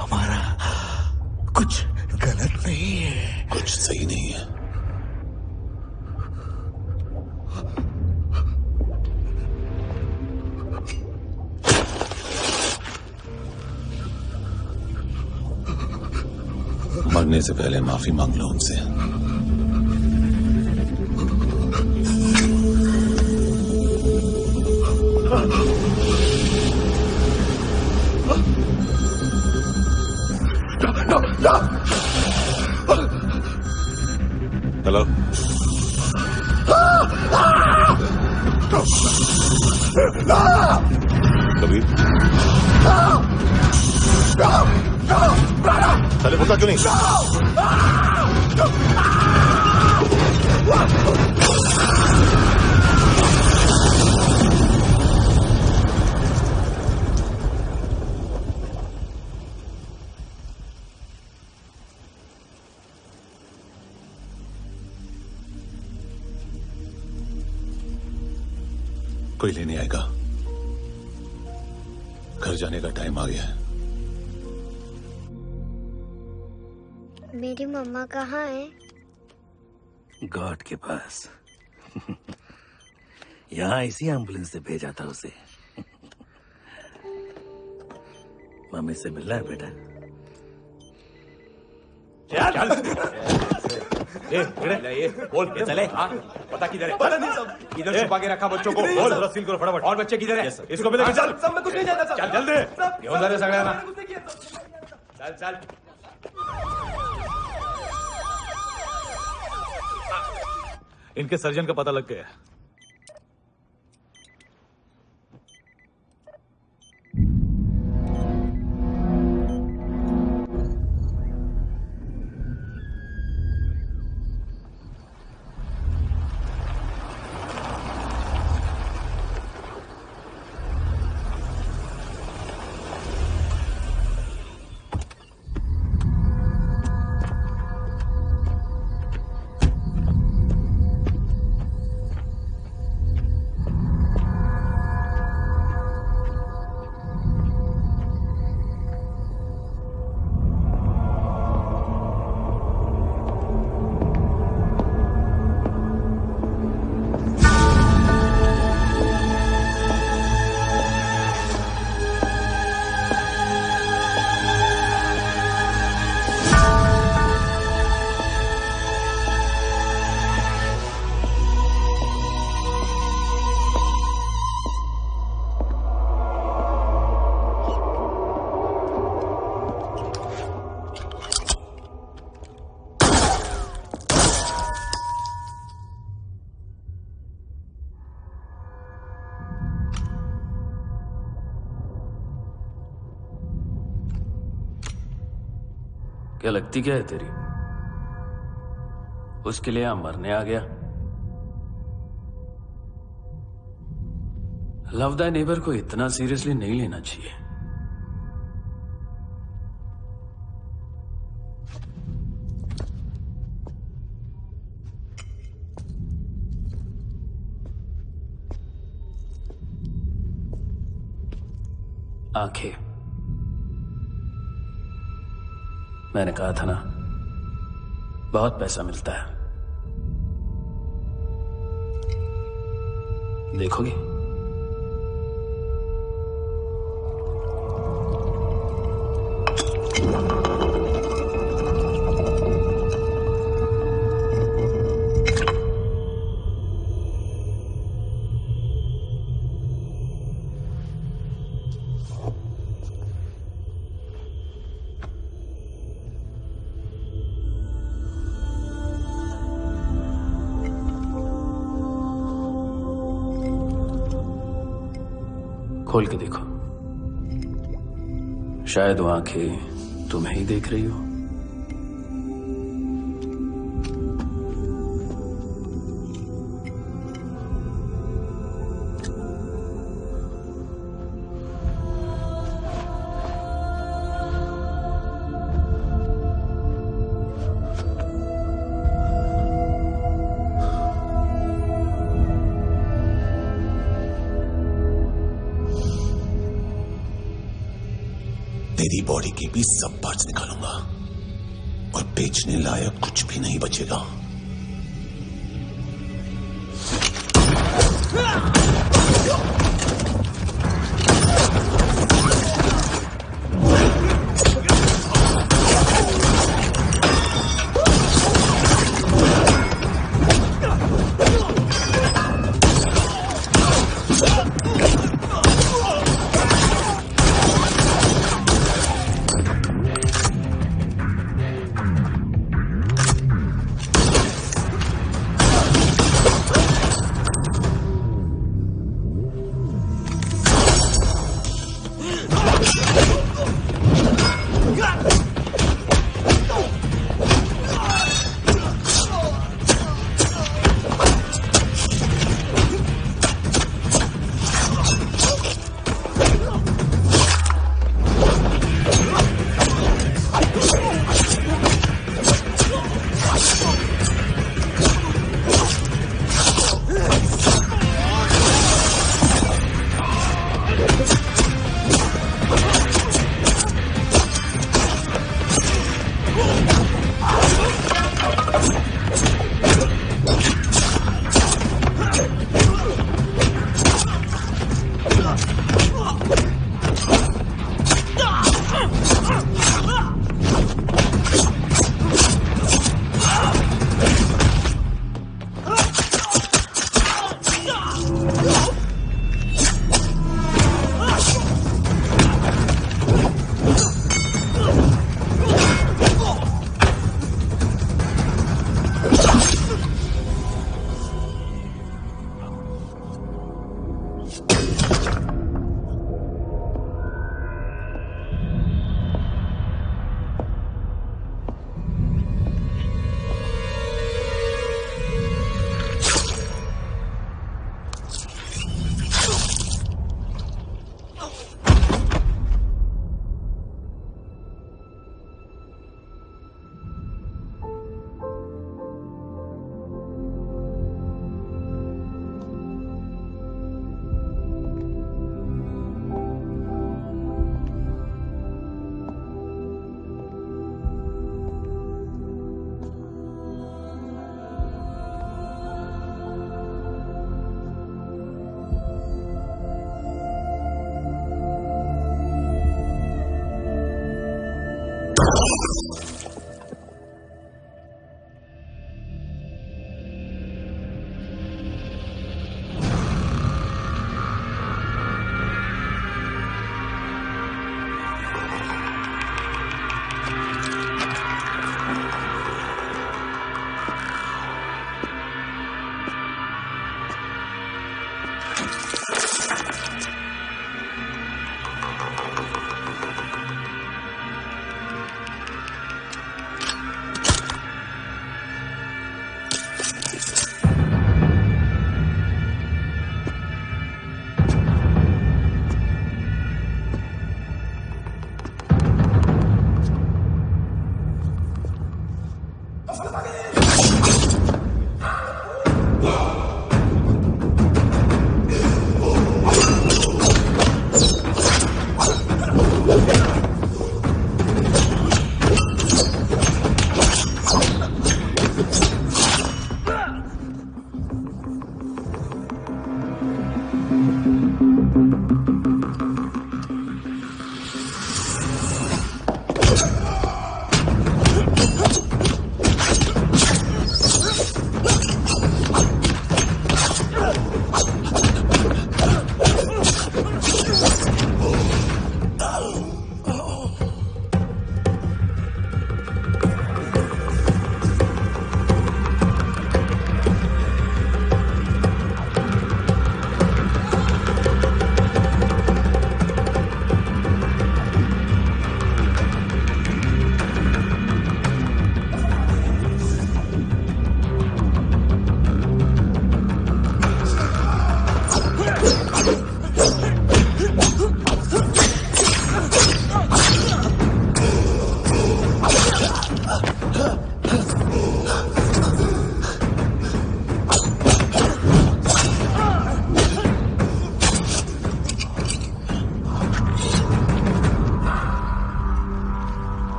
S16: हमारा कुछ गलत नहीं है,
S3: कुछ सही नहीं है। मरने से पहले माफी मांग लो उनसे। हेलो, कबीर, पहले भूखा क्यों नहीं? कोई लेने आएगा? घर जाने का टाइम आ गया है।
S5: मेरी मम्मा कहाँ है?
S9: गॉड के पास। यहाँ इसी एम्बुलेंस से भेजा था उसे। मम्मी से मिलना है बेटा।
S7: चल ये बोल ये चले। हाँ पता किधर है?
S20: पता नहीं सब।
S7: इधर छुपा के रखा बच्चों को। बोल जरा सील करो फटाफट। और बच्चे किधर है? इसको भी लेकर चल।
S20: सब में कुछ नहीं जाता सब।
S7: चल जल्दी घेऊन जा रे सगळ्यांना। चल चल
S15: इनके सर्जन का पता लग गया।
S14: क्या लगती क्या है तेरी? उसके लिए यहां मरने आ गया? लव द नेबर को इतना सीरियसली नहीं लेना चाहिए। आंखें, मैंने कहा था ना बहुत पैसा मिलता है। देखोगे? खोल के देखो, शायद वो आंखें तुम्हें ही देख रही हो।
S3: तेरी बॉडी के भी सब पार्ट्स निकालूंगा और बेचने लायक कुछ भी नहीं बचेगा।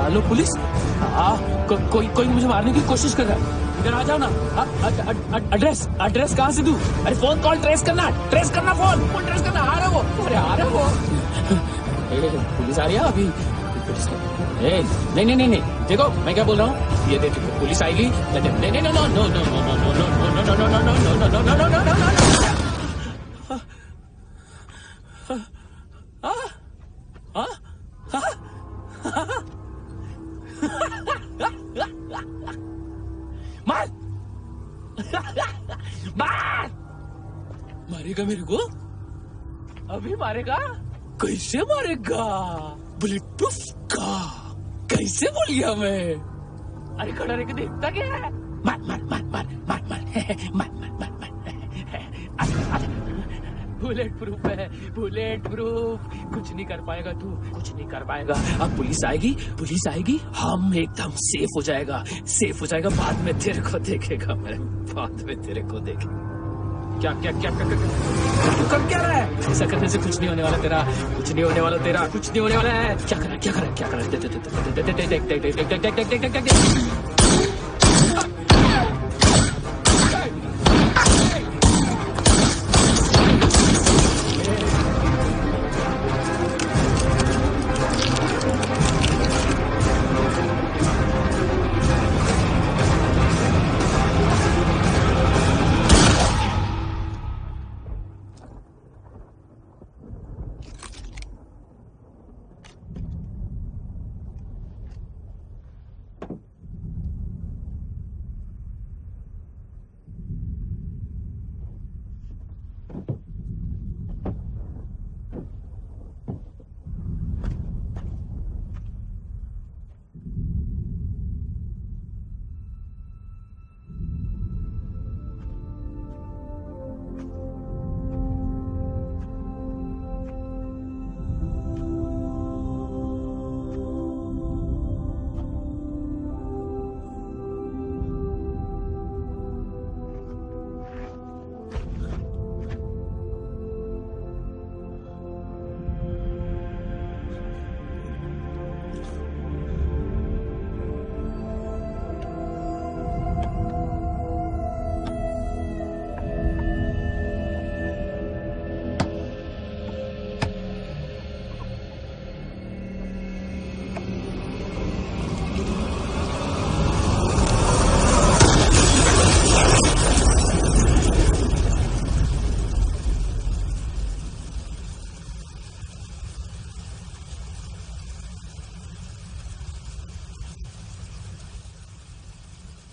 S22: हेलो पुलिस, कोई मुझे मारने की कोशिश कर रहा है। इधर आ जाओ ना। एड्रेस कहाँ से दूं? अरे फोन कॉल ट्रेस करना फोन ट्रेस करना। आ रहा वो, अरे आ रहा वो। पुलिस आ रही है अभी। नहीं, देखो मैं क्या बोल रहा हूँ, ये देखो पुलिस आएगी। मारेगा मेरे को? अभी मारेगा? कैसे मारेगा? बुलेट प्रूफ का कैसे बोल गया मैं? अरे खड़ा रह के देखता क्या है? मार बुलेट प्रूफ है, बुलेट प्रूफ। कुछ नहीं कर पाएगा तू, कुछ नहीं कर पाएगा। अब पुलिस आएगी, हम एकदम सेफ हो जाएगा। बाद में तेरे को देखेगा मैं, बाद में तेरे को देखेगा। क्या तू कर क्या रहा है? ऐसा करने से कुछ नहीं होने वाला तेरा, कुछ नहीं होने वाला है। क्या कर देख।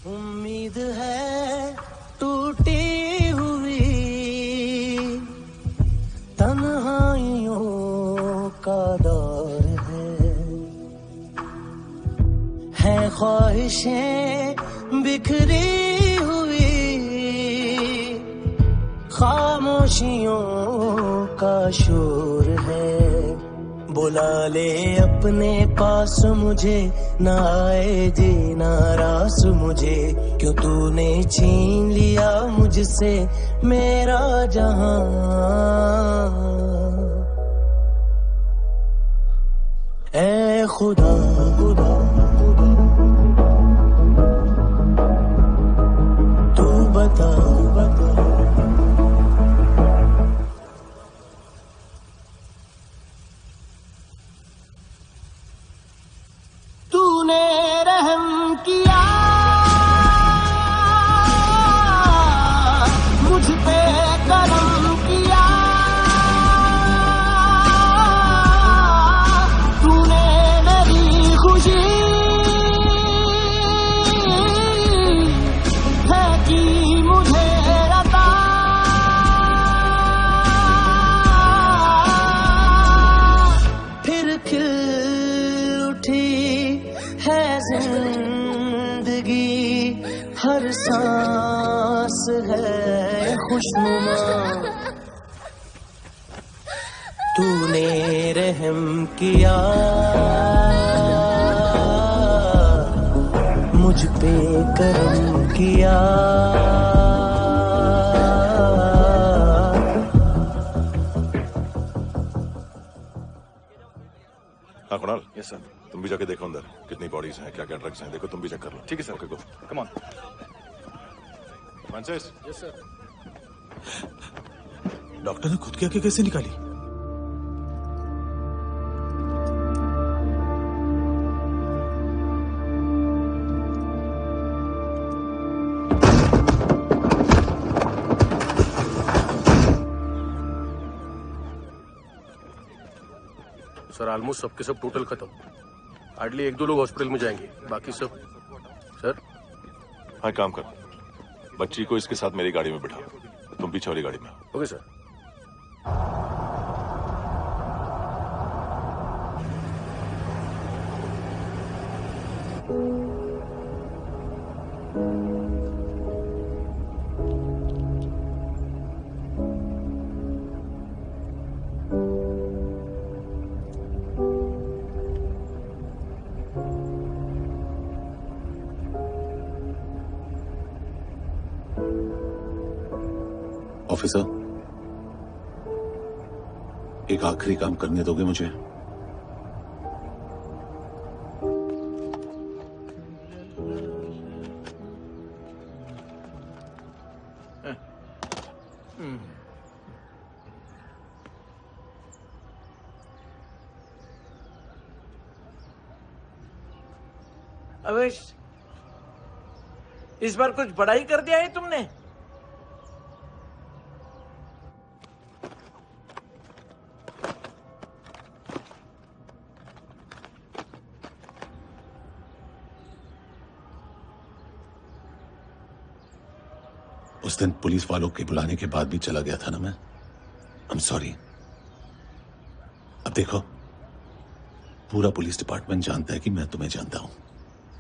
S1: उम्मीद है टूटी हुई तन्हाइयों का दौर है ख्वाहिशें बिखरी हुई खामोशियों का शोर है। बुला ले अपने पास मुझे, ना आए जीना रास मुझे, क्यों तूने छीन लिया मुझसे मेरा जहां। ऐ खुदा तू बता तूने रहम किया मुझ पे, करम किया उठी है जिंदगी, हर सांस है खुशनुमा। तूने रहम किया मुझ पे, करम किया।
S2: हाँ कुणाल। Yes sir. तुम भी जाके देखो अंदर कितनी बॉडीज हैं, क्या क्या ड्रग्स हैं, देखो तुम भी चेक कर लो।
S20: ठीक है sir.
S2: Okay go.
S20: Come on.
S2: Francis.
S20: Yes sir.
S3: Doctor ने खुद की आंखें कैसे निकाली?
S14: सर ऑलमोस्ट सबके सब टोटल खत्म। हार्डली 1-2 लोग हॉस्पिटल में जाएंगे, बाकी सब। सर
S2: हाँ काम कर, बच्ची को इसके साथ मेरी गाड़ी में बिठा, तुम पीछे वाली गाड़ी में।
S14: Okay sir.
S3: ऑफिसर, एक आखिरी काम करने दोगे मुझे?
S21: अवेश, इस बार कुछ बड़ा ही कर दिया है तुमने।
S3: उस दिन पुलिस वालों के बुलाने के बाद भी चला गया था ना मैं। I am sorry. अब देखो, पूरा पुलिस डिपार्टमेंट जानता है कि मैं तुम्हें जानता हूं।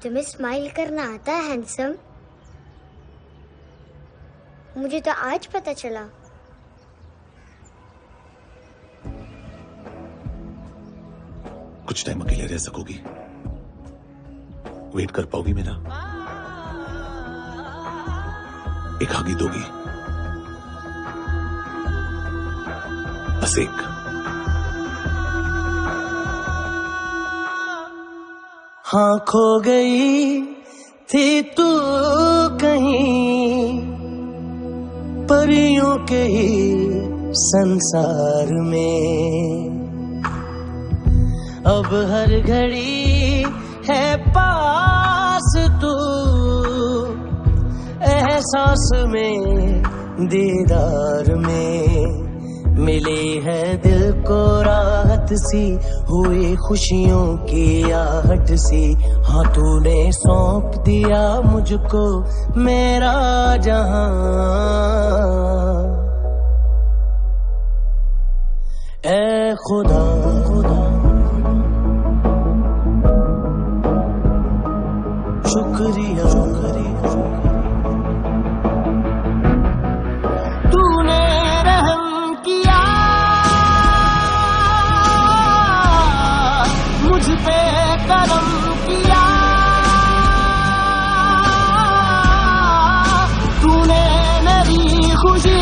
S5: तुम्हें स्माइल करना आता है हैंडसम? मुझे तो आज पता चला।
S3: कुछ टाइम अकेले रह सकोगी? वेट कर पाओगी मेरा? एक आगे दोगी? बस एक।
S1: हाँ खो गई थी तू कहीं परियों के ही संसार में, अब हर घड़ी है पास तू, एहसास में दीदार में। मिली है दिल को राहत सी, हुई खुशियों की आहट सी। हाँ तूने सौंप दिया मुझको मेरा जहां, ए खुदा खुदा शुक्रिया शुक्रिया। तूने रहम किया मुझ पे, करम किया। तूने मेरी खुशी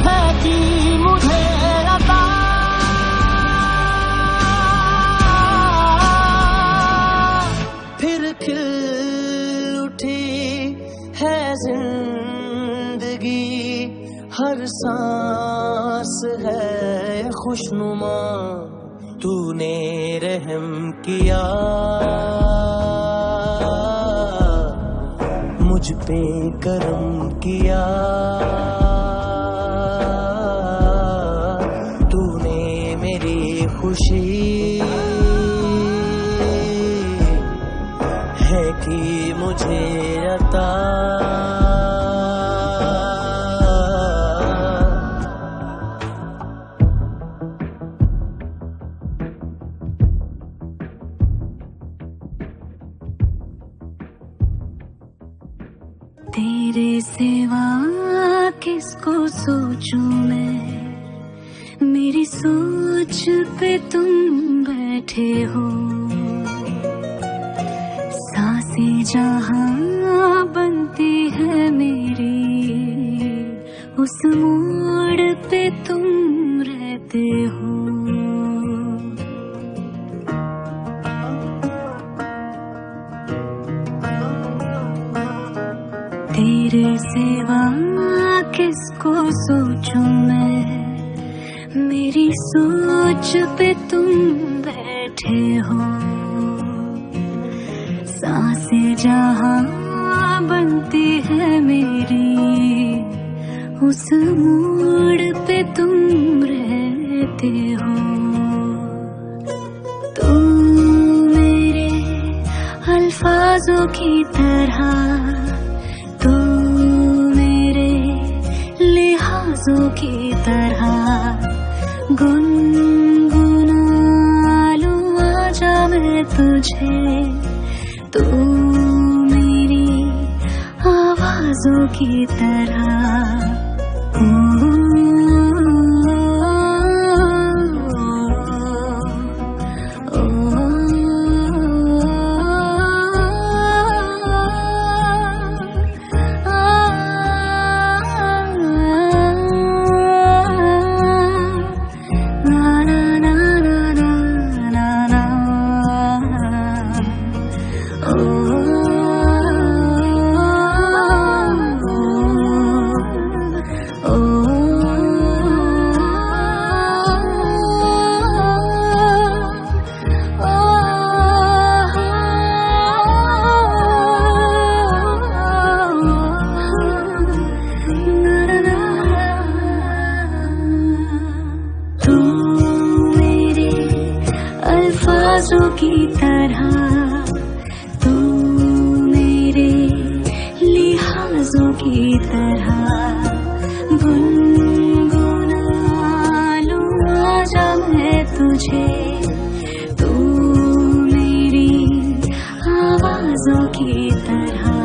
S1: है कि मुझे अता। फिर खिल उठी है जिंदगी, हर सांस है खुशनुमा। तूने रहम किया मुझ पे, करम किया। तूने मेरी खुशी है कि मुझे अता।
S4: तेरे सिवा किसको सोचूं मैं, मेरी सोच पे तुम बैठे हो। सांसें जहां बनती है मेरी, उस मोड़ पे तुम रहते हो। तेरे सिवा किसको सोचूं मैं, मेरी सोच पे तुम बैठे हो। सांसें जहां बनती है मेरी, उस मोड़ पे तुम रहते हो। तुम मेरे अल्फाजों की तरह, की तरह गुनगुना लूं आजा मैं तुझे। तू मेरी आवाजों की तरह। अल्फाजों की तरह, तू मेरे लिहाजों की तरह गुनगुना लूं आजा मैं तुझे। तू मेरी आवाजों की तरह।